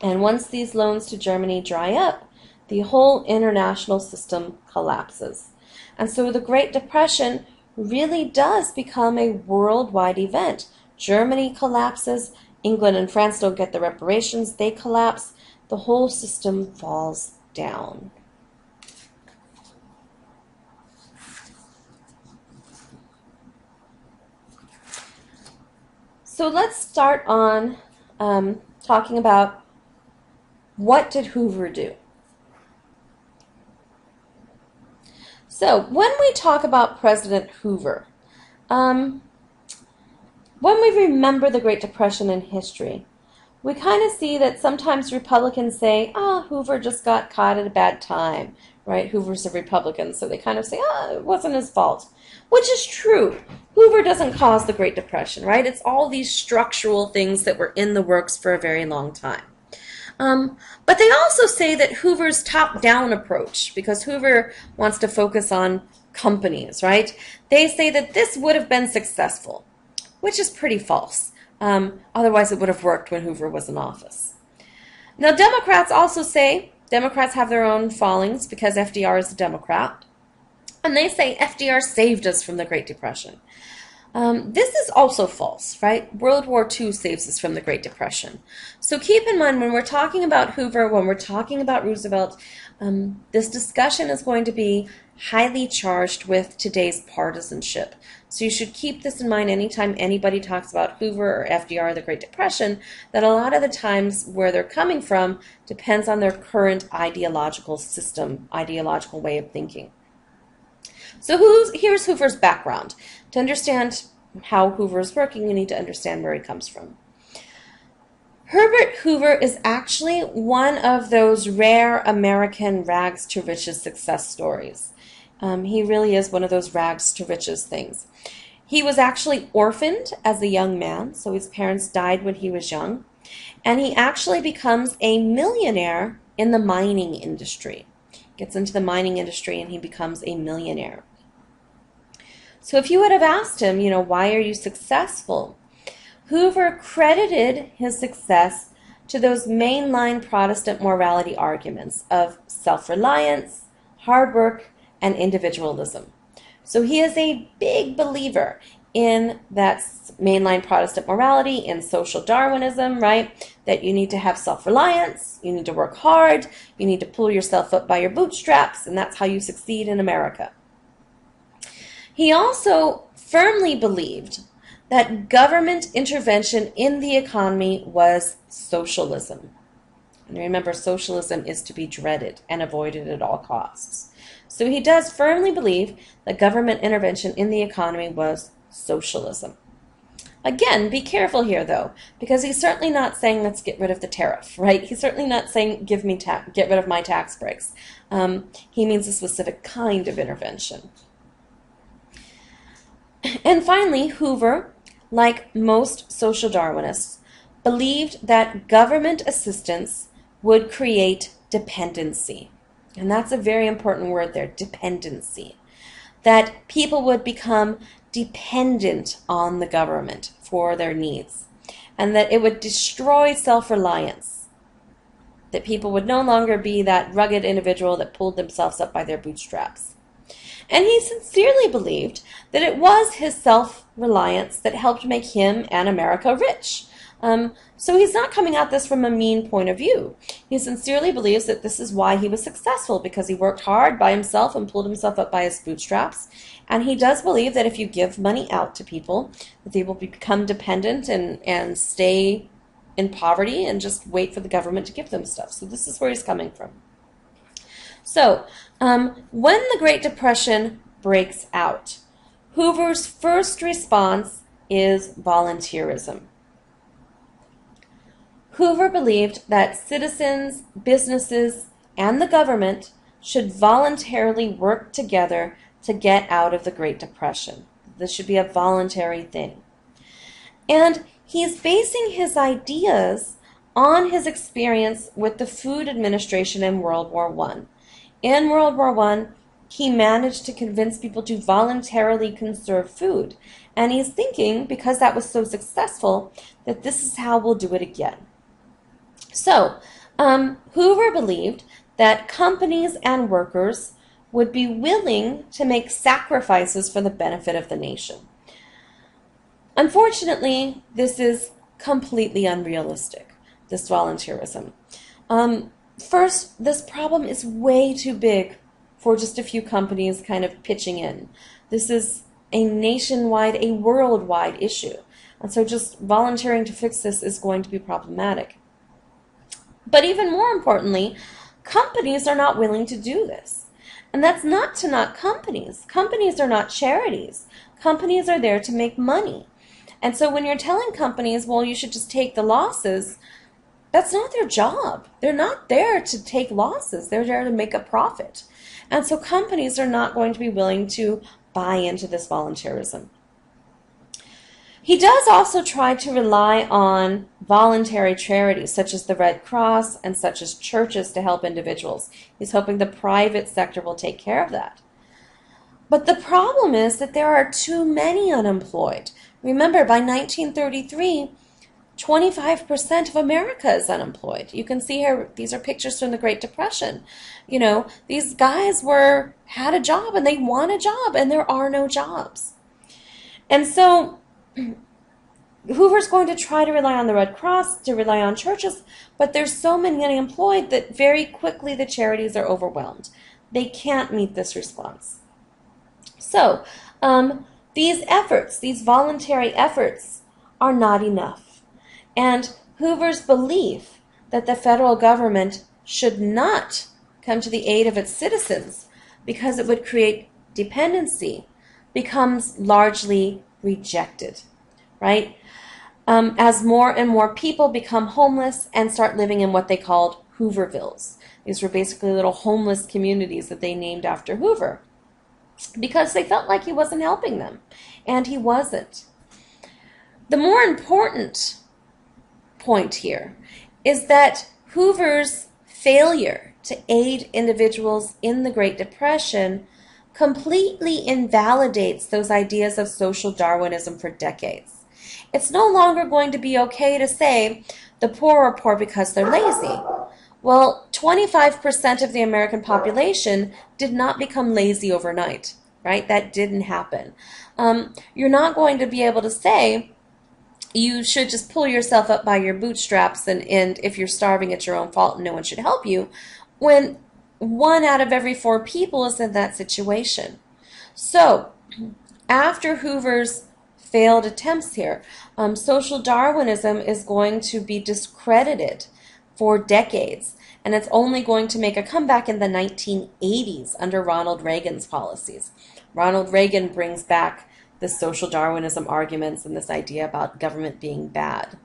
And once these loans to Germany dry up, the whole international system collapses. And so the Great Depression really does become a worldwide event. Germany collapses, England and France don't get the reparations, they collapse, the whole system falls down. So let's start on talking about what did Hoover do? So when we talk about President Hoover, when we remember the Great Depression in history, we kind of see that sometimes Republicans say, Hoover just got caught at a bad time, right? Hoover's a Republican, so they kind of say, it wasn't his fault, which is true. Hoover doesn't cause the Great Depression, right? It's all these structural things that were in the works for a very long time. But they also say that Hoover's top-down approach, because Hoover wants to focus on companies, right? They say that this would have been successful, which is pretty false. Otherwise, it would have worked when Hoover was in office. Now, Democrats also say, Democrats have their own fallings because FDR is a Democrat, and they say FDR saved us from the Great Depression. This is also false, right? World War II saves us from the Great Depression. So keep in mind when we're talking about Hoover, when we're talking about Roosevelt, this discussion is going to be highly charged with today's partisanship. So you should keep this in mind anytime anybody talks about Hoover or FDR or the Great Depression, that a lot of the times where they're coming from depends on their current ideological system, ideological way of thinking. So here's Hoover's background. To understand how Hoover is working, you need to understand where he comes from. Herbert Hoover is actually one of those rare American rags to riches success stories. He really is one of those rags to riches things. He was actually orphaned as a young man, so his parents died when he was young, and he actually becomes a millionaire in the mining industry. Gets into the mining industry and he becomes a millionaire. So if you would have asked him, why are you successful? Hoover credited his success to those mainline Protestant morality arguments of self-reliance, hard work, and individualism. So he is a big believer in that mainline Protestant morality, in social Darwinism, right? That you need to have self-reliance, you need to work hard, you need to pull yourself up by your bootstraps, and that's how you succeed in America. He also firmly believed that government intervention in the economy was socialism. And remember, socialism is to be dreaded and avoided at all costs. So he does firmly believe that government intervention in the economy was socialism. Again, be careful here, though, because he's certainly not saying let's get rid of the tariff, right? He's certainly not saying get rid of my tax breaks. He means a specific kind of intervention. And finally, Hoover, like most social Darwinists, believed that government assistance would create dependency. And that's a very important word there, dependency. That people would become dependent on the government for their needs. And that it would destroy self-reliance. That people would no longer be that rugged individual that pulled themselves up by their bootstraps. And he sincerely believed that it was his self-reliance that helped make him and America rich. So he's not coming at this from a mean point of view. He sincerely believes that this is why he was successful, because he worked hard by himself and pulled himself up by his bootstraps. And he does believe that if you give money out to people, that they will become dependent and stay in poverty and just wait for the government to give them stuff. So this is where he's coming from. So when the Great Depression breaks out, Hoover's first response is volunteerism. Hoover believed that citizens, businesses, and the government should voluntarily work together to get out of the Great Depression. This should be a voluntary thing. And he's basing his ideas on his experience with the Food Administration in World War I. In World War I, he managed to convince people to voluntarily conserve food. And he's thinking, because that was so successful, that this is how we'll do it again. So, Hoover believed that companies and workers would be willing to make sacrifices for the benefit of the nation. Unfortunately, this is completely unrealistic, this volunteerism. First, this problem is way too big for just a few companies kind of pitching in. This is a nationwide, a worldwide issue. And so just volunteering to fix this is going to be problematic. But even more importantly, companies are not willing to do this. And that's not to knock companies. Companies are not charities. Companies are there to make money. And so when you're telling companies, well, you should just take the losses, that's not their job. They're not there to take losses. They're there to make a profit. And so companies are not going to be willing to buy into this volunteerism. He does also try to rely on voluntary charities such as the Red Cross and such as churches to help individuals. He's hoping the private sector will take care of that. But the problem is that there are too many unemployed. Remember, by 1933, 25% of America is unemployed. You can see here, these are pictures from the Great Depression. You know, these guys had a job and they want a job and there are no jobs. And so Hoover's going to try to rely on the Red Cross, to rely on churches, but there's so many unemployed that very quickly the charities are overwhelmed. They can't meet this response. So these efforts, these voluntary efforts, are not enough. And Hoover's belief that the federal government should not come to the aid of its citizens because it would create dependency becomes largely rejected, right? As more and more people become homeless and start living in what they called Hoovervilles. These were basically little homeless communities that they named after Hoover. because they felt like he wasn't helping them, and he wasn't. The more important point here is that Hoover's failure to aid individuals in the Great Depression completely invalidates those ideas of social Darwinism for decades. It's no longer going to be okay to say the poor are poor because they're lazy. Well, 25% of the American population did not become lazy overnight, right? That didn't happen. You're not going to be able to say you should just pull yourself up by your bootstraps and if you're starving, it's your own fault and no one should help you, when 1 out of every 4 people is in that situation. So, after Hoover's failed attempts here, social Darwinism is going to be discredited for decades, and it's only going to make a comeback in the 1980s under Ronald Reagan's policies. Ronald Reagan brings back the social Darwinism arguments and this idea about government being bad.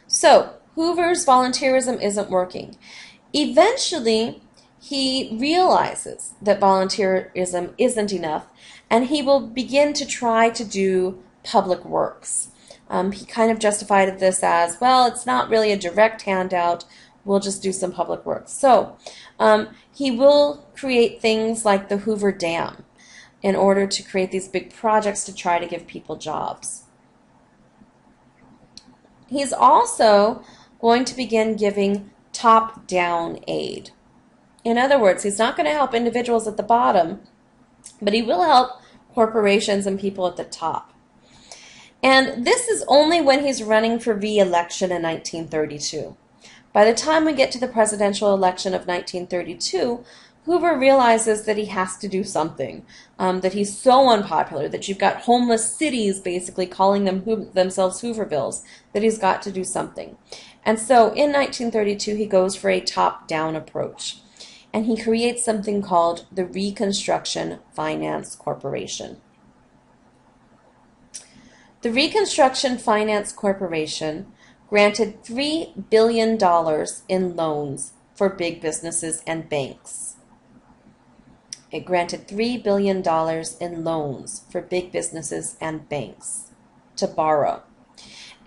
So Hoover's volunteerism isn't working. Eventually, he realizes that volunteerism isn't enough, and he will begin to try to do public works. He kind of justified this as, well, it's not really a direct handout, we'll just do some public works. So he will create things like the Hoover Dam in order to create these big projects to try to give people jobs. He's also going to begin giving top-down aid. In other words, he's not going to help individuals at the bottom, but he will help corporations and people at the top. And this is only when he's running for re-election in 1932. By the time we get to the presidential election of 1932, Hoover realizes that he has to do something, that he's so unpopular, that you've got homeless cities basically calling themselves Hoovervilles, that he's got to do something. And so in 1932, he goes for a top-down approach, and he creates something called the Reconstruction Finance Corporation. The Reconstruction Finance Corporation granted $3 billion in loans for big businesses and banks. It granted $3 billion in loans for big businesses and banks to borrow.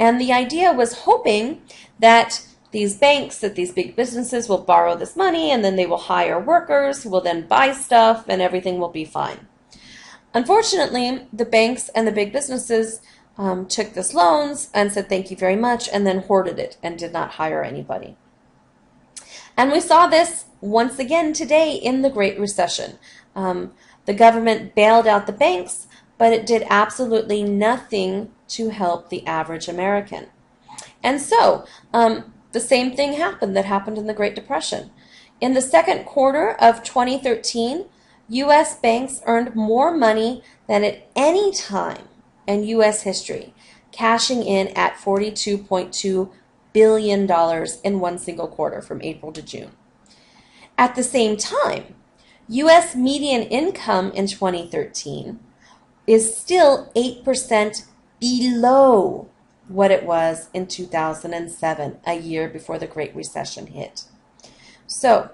And the idea was hoping that these banks, that these big businesses will borrow this money and then they will hire workers who will then buy stuff and everything will be fine. Unfortunately, the banks and the big businesses took this loans and said thank you very much and then hoarded it and did not hire anybody. And we saw this once again today in the Great Recession. The government bailed out the banks, but it did absolutely nothing to help the average American. And so, the same thing happened that happened in the Great Depression. In the second quarter of 2013, U.S. banks earned more money than at any time in U.S. history, cashing in at $42.2 billion in one single quarter from April to June. At the same time, U.S. median income in 2013 is still 8% below what it was in 2007, a year before the Great Recession hit. So,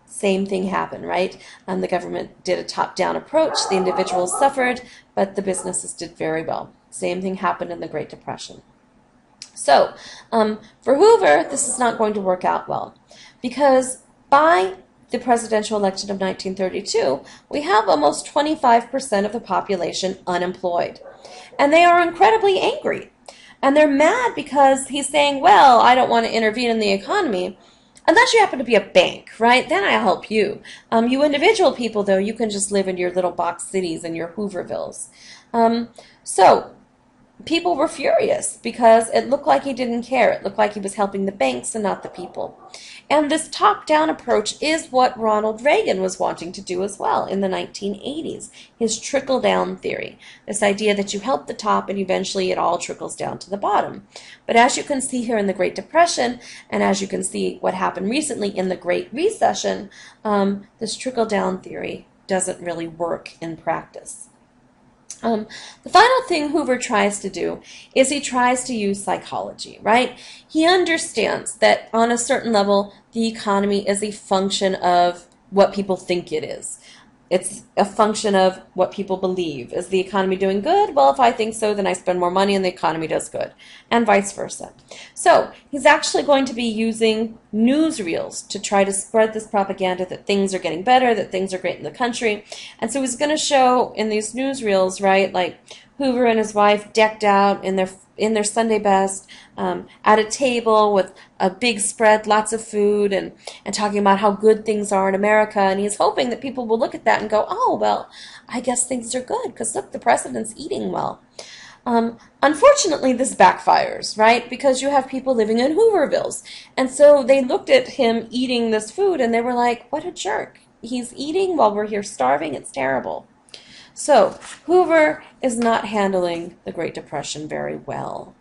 same thing happened, right? The government did a top-down approach, the individuals suffered, but the businesses did very well. Same thing happened in the Great Depression. So, for Hoover, this is not going to work out well, because by the presidential election of 1932, we have almost 25% of the population unemployed. And they are incredibly angry. And they're mad because he's saying, well, I don't want to intervene in the economy unless you happen to be a bank, right? Then I'll help you. You individual people, though, you can just live in your little box cities and your Hoovervilles. So people were furious because it looked like he didn't care. It looked like he was helping the banks and not the people. And this top-down approach is what Ronald Reagan was wanting to do as well in the 1980s, his trickle-down theory, this idea that you help the top and eventually it all trickles down to the bottom. But as you can see here in the Great Depression, and as you can see what happened recently in the Great Recession, this trickle-down theory doesn't really work in practice. The final thing Hoover tries to do is he tries to use psychology, right? He understands that on a certain level, the economy is a function of what people think it is. it's a function of what people believe. Is the economy doing good? Well, if I think so, then I spend more money and the economy does good, and vice versa. So he's actually going to be using newsreels to try to spread this propaganda that things are getting better, that things are great in the country. And so he's going to show in these newsreels, right, like Hoover and his wife decked out in their Sunday best, at a table with a big spread, lots of food, and talking about how good things are in America. And he's hoping that people will look at that and go, oh, well, I guess things are good because look, the president's eating well. Unfortunately, this backfires, right? Because you have people living in Hoovervilles. And so they looked at him eating this food and they were like, what a jerk. He's eating while we're here starving. It's terrible. So Hoover is not handling the Great Depression very well.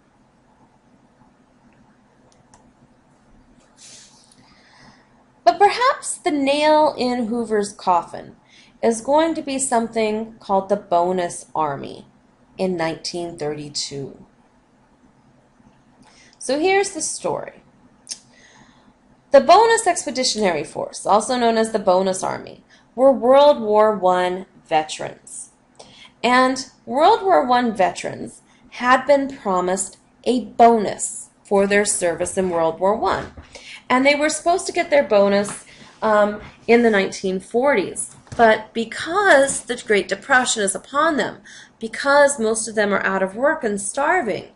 But perhaps the nail in Hoover's coffin is going to be something called the Bonus Army in 1932. So here's the story. The Bonus Expeditionary Force, also known as the Bonus Army, were World War I veterans. And World War I veterans had been promised a bonus for their service in World War I. And they were supposed to get their bonus in the 1940s. But because the Great Depression is upon them, because most of them are out of work and starving,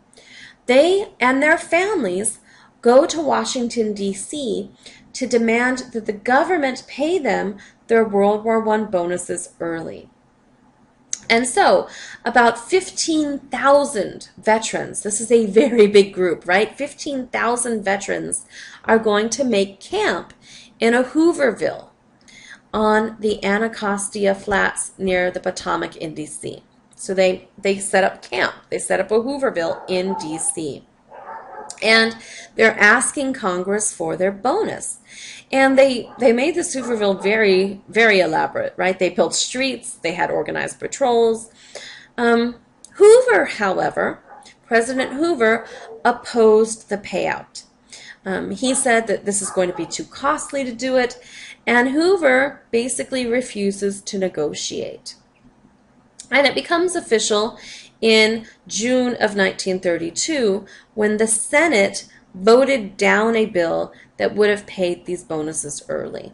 they and their families go to Washington, D.C. to demand that the government pay them their World War I bonuses early. And so about 15,000 veterans, this is a very big group, right? 15,000 veterans are going to make camp in a Hooverville on the Anacostia Flats near the Potomac in D.C. So they set up camp. They set up a Hooverville in D.C. And they're asking Congress for their bonus. And they made this Hooverville very, very elaborate, right? They built streets. They had organized patrols. Hoover, however, President Hoover opposed the payout. He said that this is going to be too costly to do it. And Hoover basically refuses to negotiate. And it becomes official in June of 1932 when the Senate voted down a bill that would have paid these bonuses early.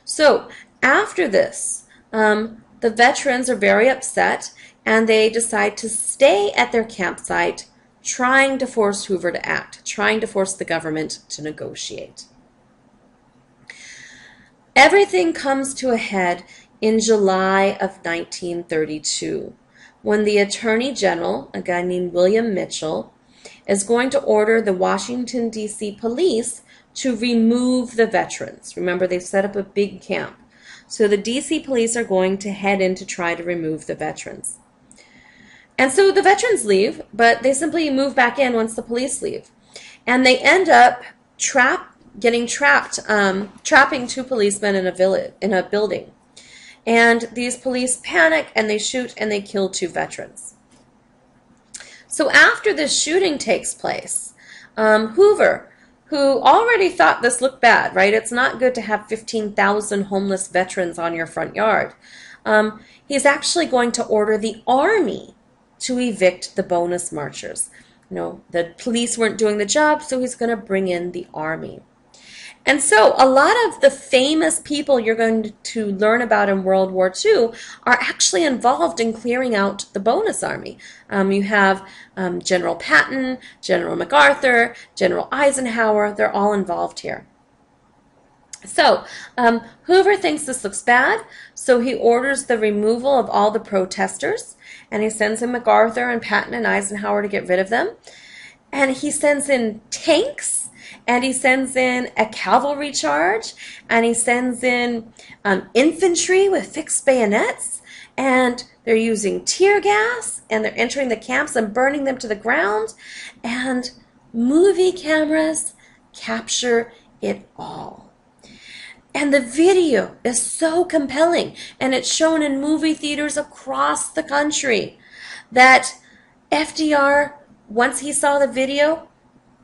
So after this, the veterans are very upset and they decide to stay at their campsite trying to force Hoover to act, trying to force the government to negotiate. Everything comes to a head in July of 1932 when the Attorney General, a guy named William Mitchell, is going to order the Washington, D.C. police to remove the veterans. Remember, they've set up a big camp. So the D.C. police are going to head in to try to remove the veterans. And so the veterans leave, but they simply move back in once the police leave. And they end up trapping two policemen in a building. And these police panic and they shoot and they kill two veterans. So after this shooting takes place, Hoover, who already thought this looked bad, right? It's not good to have 15,000 homeless veterans on your front yard. He's actually going to order the army to evict the bonus marchers. You know, the police weren't doing the job, so he's going to bring in the army. And so a lot of the famous people you're going to learn about in World War II are actually involved in clearing out the bonus army. You have General Patton, General MacArthur, General Eisenhower. They're all involved here. So Hoover thinks this looks bad, so he orders the removal of all the protesters, and he sends in MacArthur and Patton and Eisenhower to get rid of them. And he sends in tanks, and he sends in a cavalry charge, and he sends in infantry with fixed bayonets, and they're using tear gas, and they're entering the camps and burning them to the ground, and movie cameras capture it all. And the video is so compelling, and it's shown in movie theaters across the country, that FDR, once he saw the video,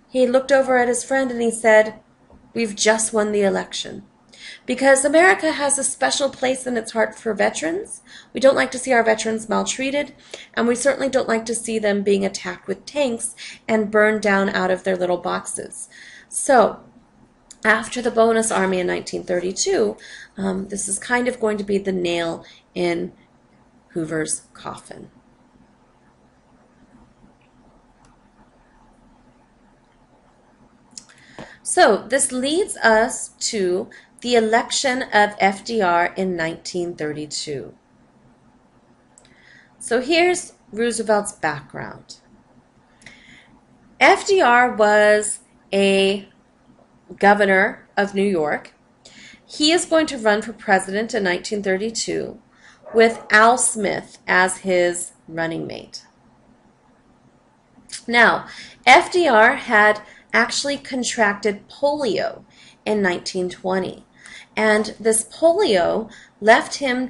he looked over at his friend and he said, "We've just won the election." because America has a special place in its heart for veterans. We don't like to see our veterans maltreated, and we certainly don't like to see them being attacked with tanks and burned down out of their little boxes. So, after the Bonus Army in 1932, this is kind of going to be the nail in Hoover's coffin. So this leads us to the election of FDR in 1932. So here's Roosevelt's background. FDR was a governor of New York. He is going to run for president in 1932 with Al Smith as his running mate. Now, FDR had actually contracted polio in 1920, and this polio left him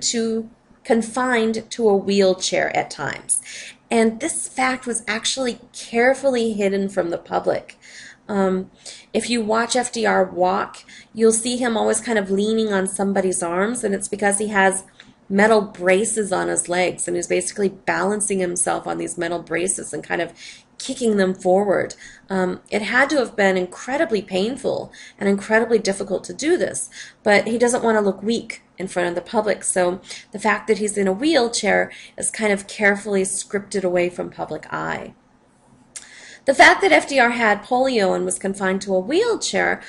confined to a wheelchair at times. And this fact was actually carefully hidden from the public. If you watch FDR walk, you'll see him always kind of leaning on somebody's arms, and it's because he has metal braces on his legs, and he's basically balancing himself on these metal braces and kind of kicking them forward. It had to have been incredibly painful and incredibly difficult to do this, but he doesn't want to look weak in front of the public, so the fact that he's in a wheelchair is kind of carefully scripted away from public eye. The fact that FDR had polio and was confined to a wheelchair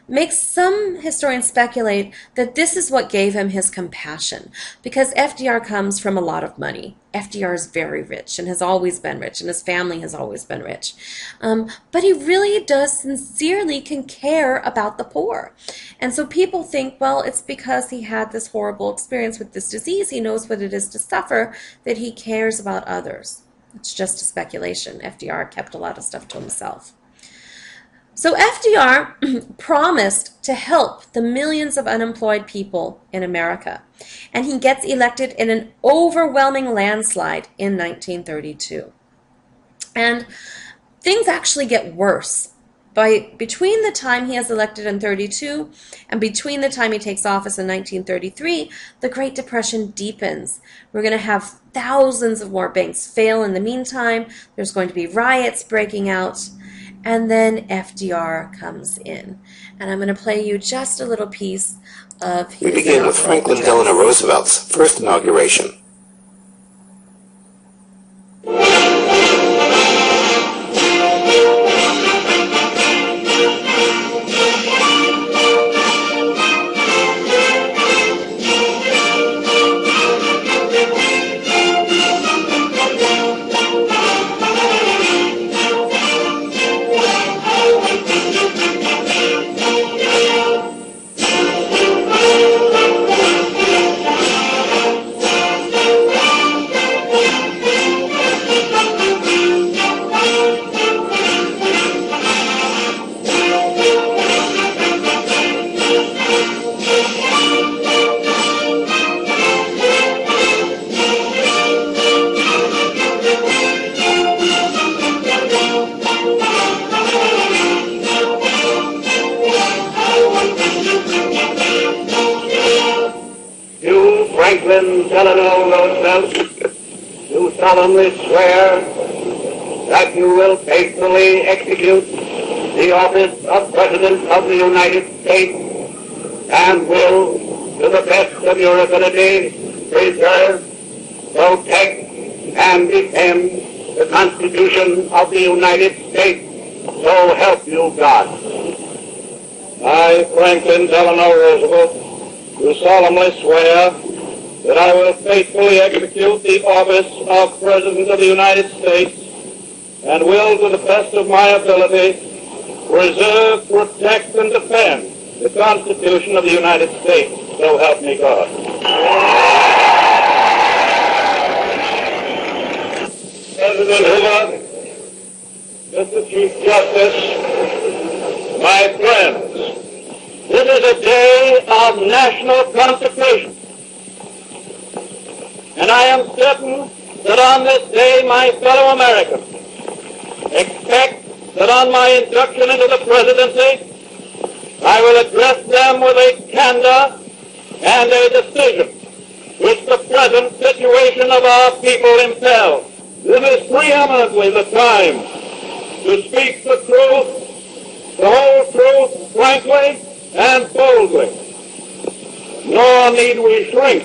makes some historians speculate that this is what gave him his compassion, because FDR comes from a lot of money. FDR is very rich and has always been rich, and his family has always been rich. But he really does sincerely care about the poor. And so people think, well, it's because he had this horrible experience with this disease, he knows what it is to suffer, that he cares about others. It's just a speculation. FDR kept a lot of stuff to himself. So FDR promised to help the millions of unemployed people in America, and he gets elected in an overwhelming landslide in 1932. And things actually get worse. Between the time he is elected in 32 and between the time he takes office in 1933, the Great Depression deepens. We're going to have thousands of more banks fail in the meantime. There's going to be riots breaking out. And then FDR comes in. And I'm going to play you just a little piece of his... We begin with Franklin Delano Roosevelt's first inauguration. Franklin Delano Roosevelt, do solemnly swear that you will faithfully execute the office of President of the United States and will, to the best of your ability, preserve, protect, and defend the Constitution of the United States, so help you God. I, Franklin Delano Roosevelt, do solemnly swear that I will faithfully execute the office of President of the United States and will, to the best of my ability, preserve, protect, and defend the Constitution of the United States. So help me God. President Hoover, Mr. Chief Justice, my friends, this is a day of national consecration. And I am certain that on this day, my fellow Americans expect that on my induction into the presidency, I will address them with a candor and a decision which the present situation of our people impels. This is preeminently the time to speak the truth, the whole truth, frankly and boldly. Nor need we shrink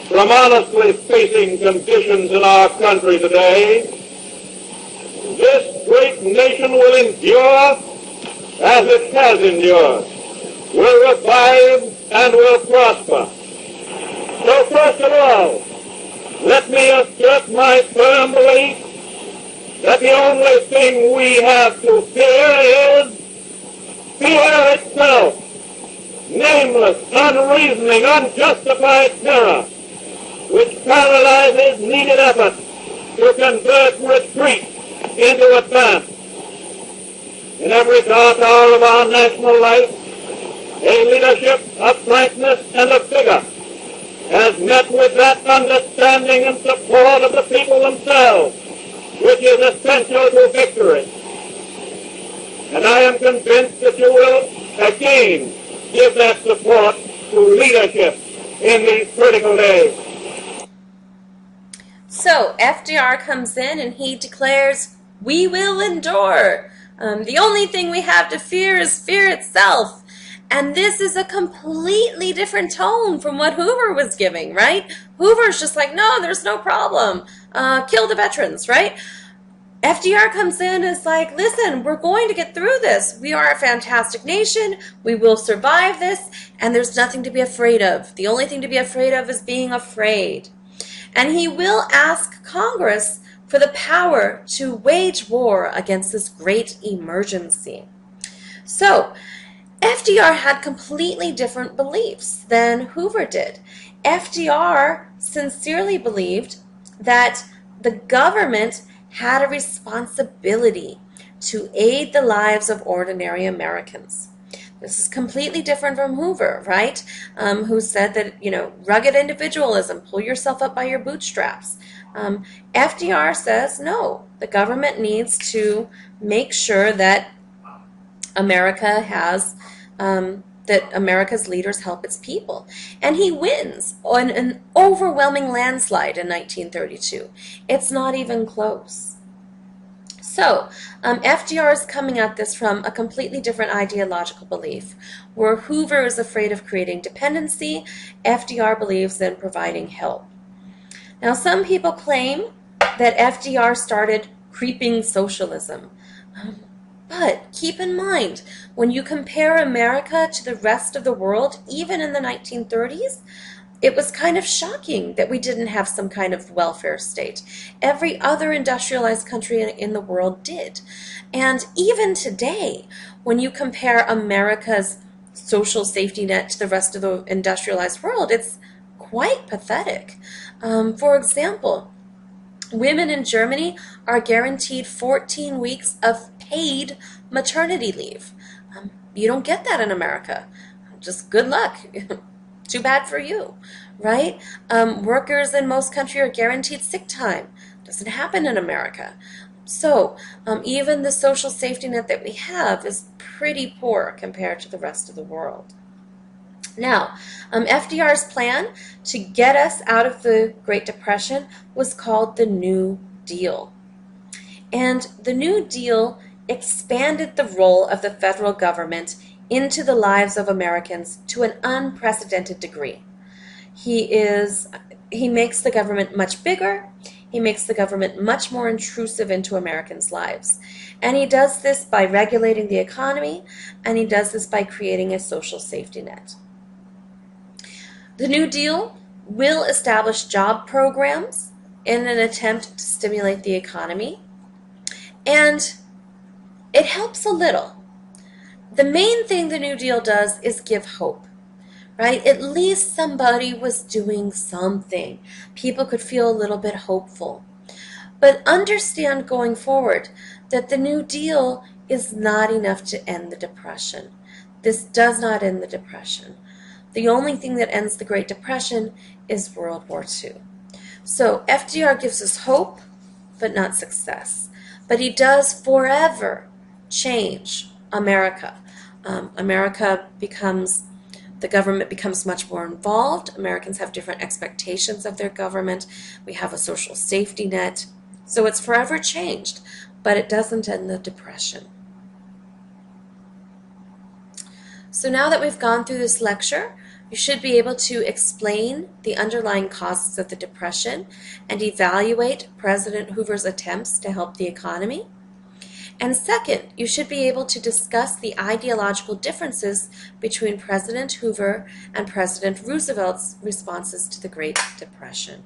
from honestly facing conditions in our country today. This great nation will endure as it has endured, will revive and will prosper. So first of all, let me assert my firm belief that the only thing we have to fear is fear itself, nameless, unreasoning, unjustified terror, which paralyzes needed effort to convert retreat into advance. In every dark hour of our national life, a leadership of frankness and of vigor has met with that understanding and support of the people themselves, which is essential to victory. And I am convinced that you will again give that support to leadership in these critical days. So FDR comes in and he declares, "We will endure. The only thing we have to fear is fear itself." And this is a completely different tone from what Hoover was giving, right? Hoover's just like, no, there's no problem. Kill the veterans, right? FDR comes in and is like, listen, we're going to get through this. We are a fantastic nation. We will survive this, and there's nothing to be afraid of. The only thing to be afraid of is being afraid. And he will ask Congress for the power to wage war against this great emergency. So, FDR had completely different beliefs than Hoover did. FDR sincerely believed that the government had a responsibility to aid the lives of ordinary Americans. This is completely different from Hoover, right? Who said that, rugged individualism, pull yourself up by your bootstraps. FDR says, no, the government needs to make sure that America has, that America's leaders help its people. And he wins on an overwhelming landslide in 1932. It's not even close. So, FDR is coming at this from a completely different ideological belief. Where Hoover is afraid of creating dependency, FDR believes in providing help. Now, some people claim that FDR started creeping socialism. But keep in mind, when you compare America to the rest of the world, even in the 1930s, it was kind of shocking that we didn't have some kind of welfare state. Every other industrialized country in the world did. And even today, when you compare America's social safety net to the rest of the industrialized world, it's quite pathetic. For example, women in Germany are guaranteed 14 weeks of paid maternity leave. You don't get that in America. Just good luck. Too bad for you, right? Workers in most countries are guaranteed sick time. Doesn't happen in America. So even the social safety net that we have is pretty poor compared to the rest of the world. Now, FDR's plan to get us out of the Great Depression was called the New Deal. And the New Deal expanded the role of the federal government into the lives of Americans to an unprecedented degree. He makes the government much bigger. He makes the government much more intrusive into Americans' lives. And he does this by regulating the economy, and he does this by creating a social safety net. The New Deal will establish job programs in an attempt to stimulate the economy, and it helps a little. The main thing the New Deal does is give hope, right? At least somebody was doing something. People could feel a little bit hopeful. But understand going forward that the New Deal is not enough to end the Depression. This does not end the Depression. The only thing that ends the Great Depression is World War II. So FDR gives us hope, but not success. But he does forever change America. The government becomes much more involved. Americans have different expectations of their government. We have a social safety net. So it's forever changed, but it doesn't end the Depression. So now that we've gone through this lecture, you should be able to explain the underlying causes of the Depression and evaluate President Hoover's attempts to help the economy. And second, you should be able to discuss the ideological differences between President Hoover and President Roosevelt's responses to the Great Depression.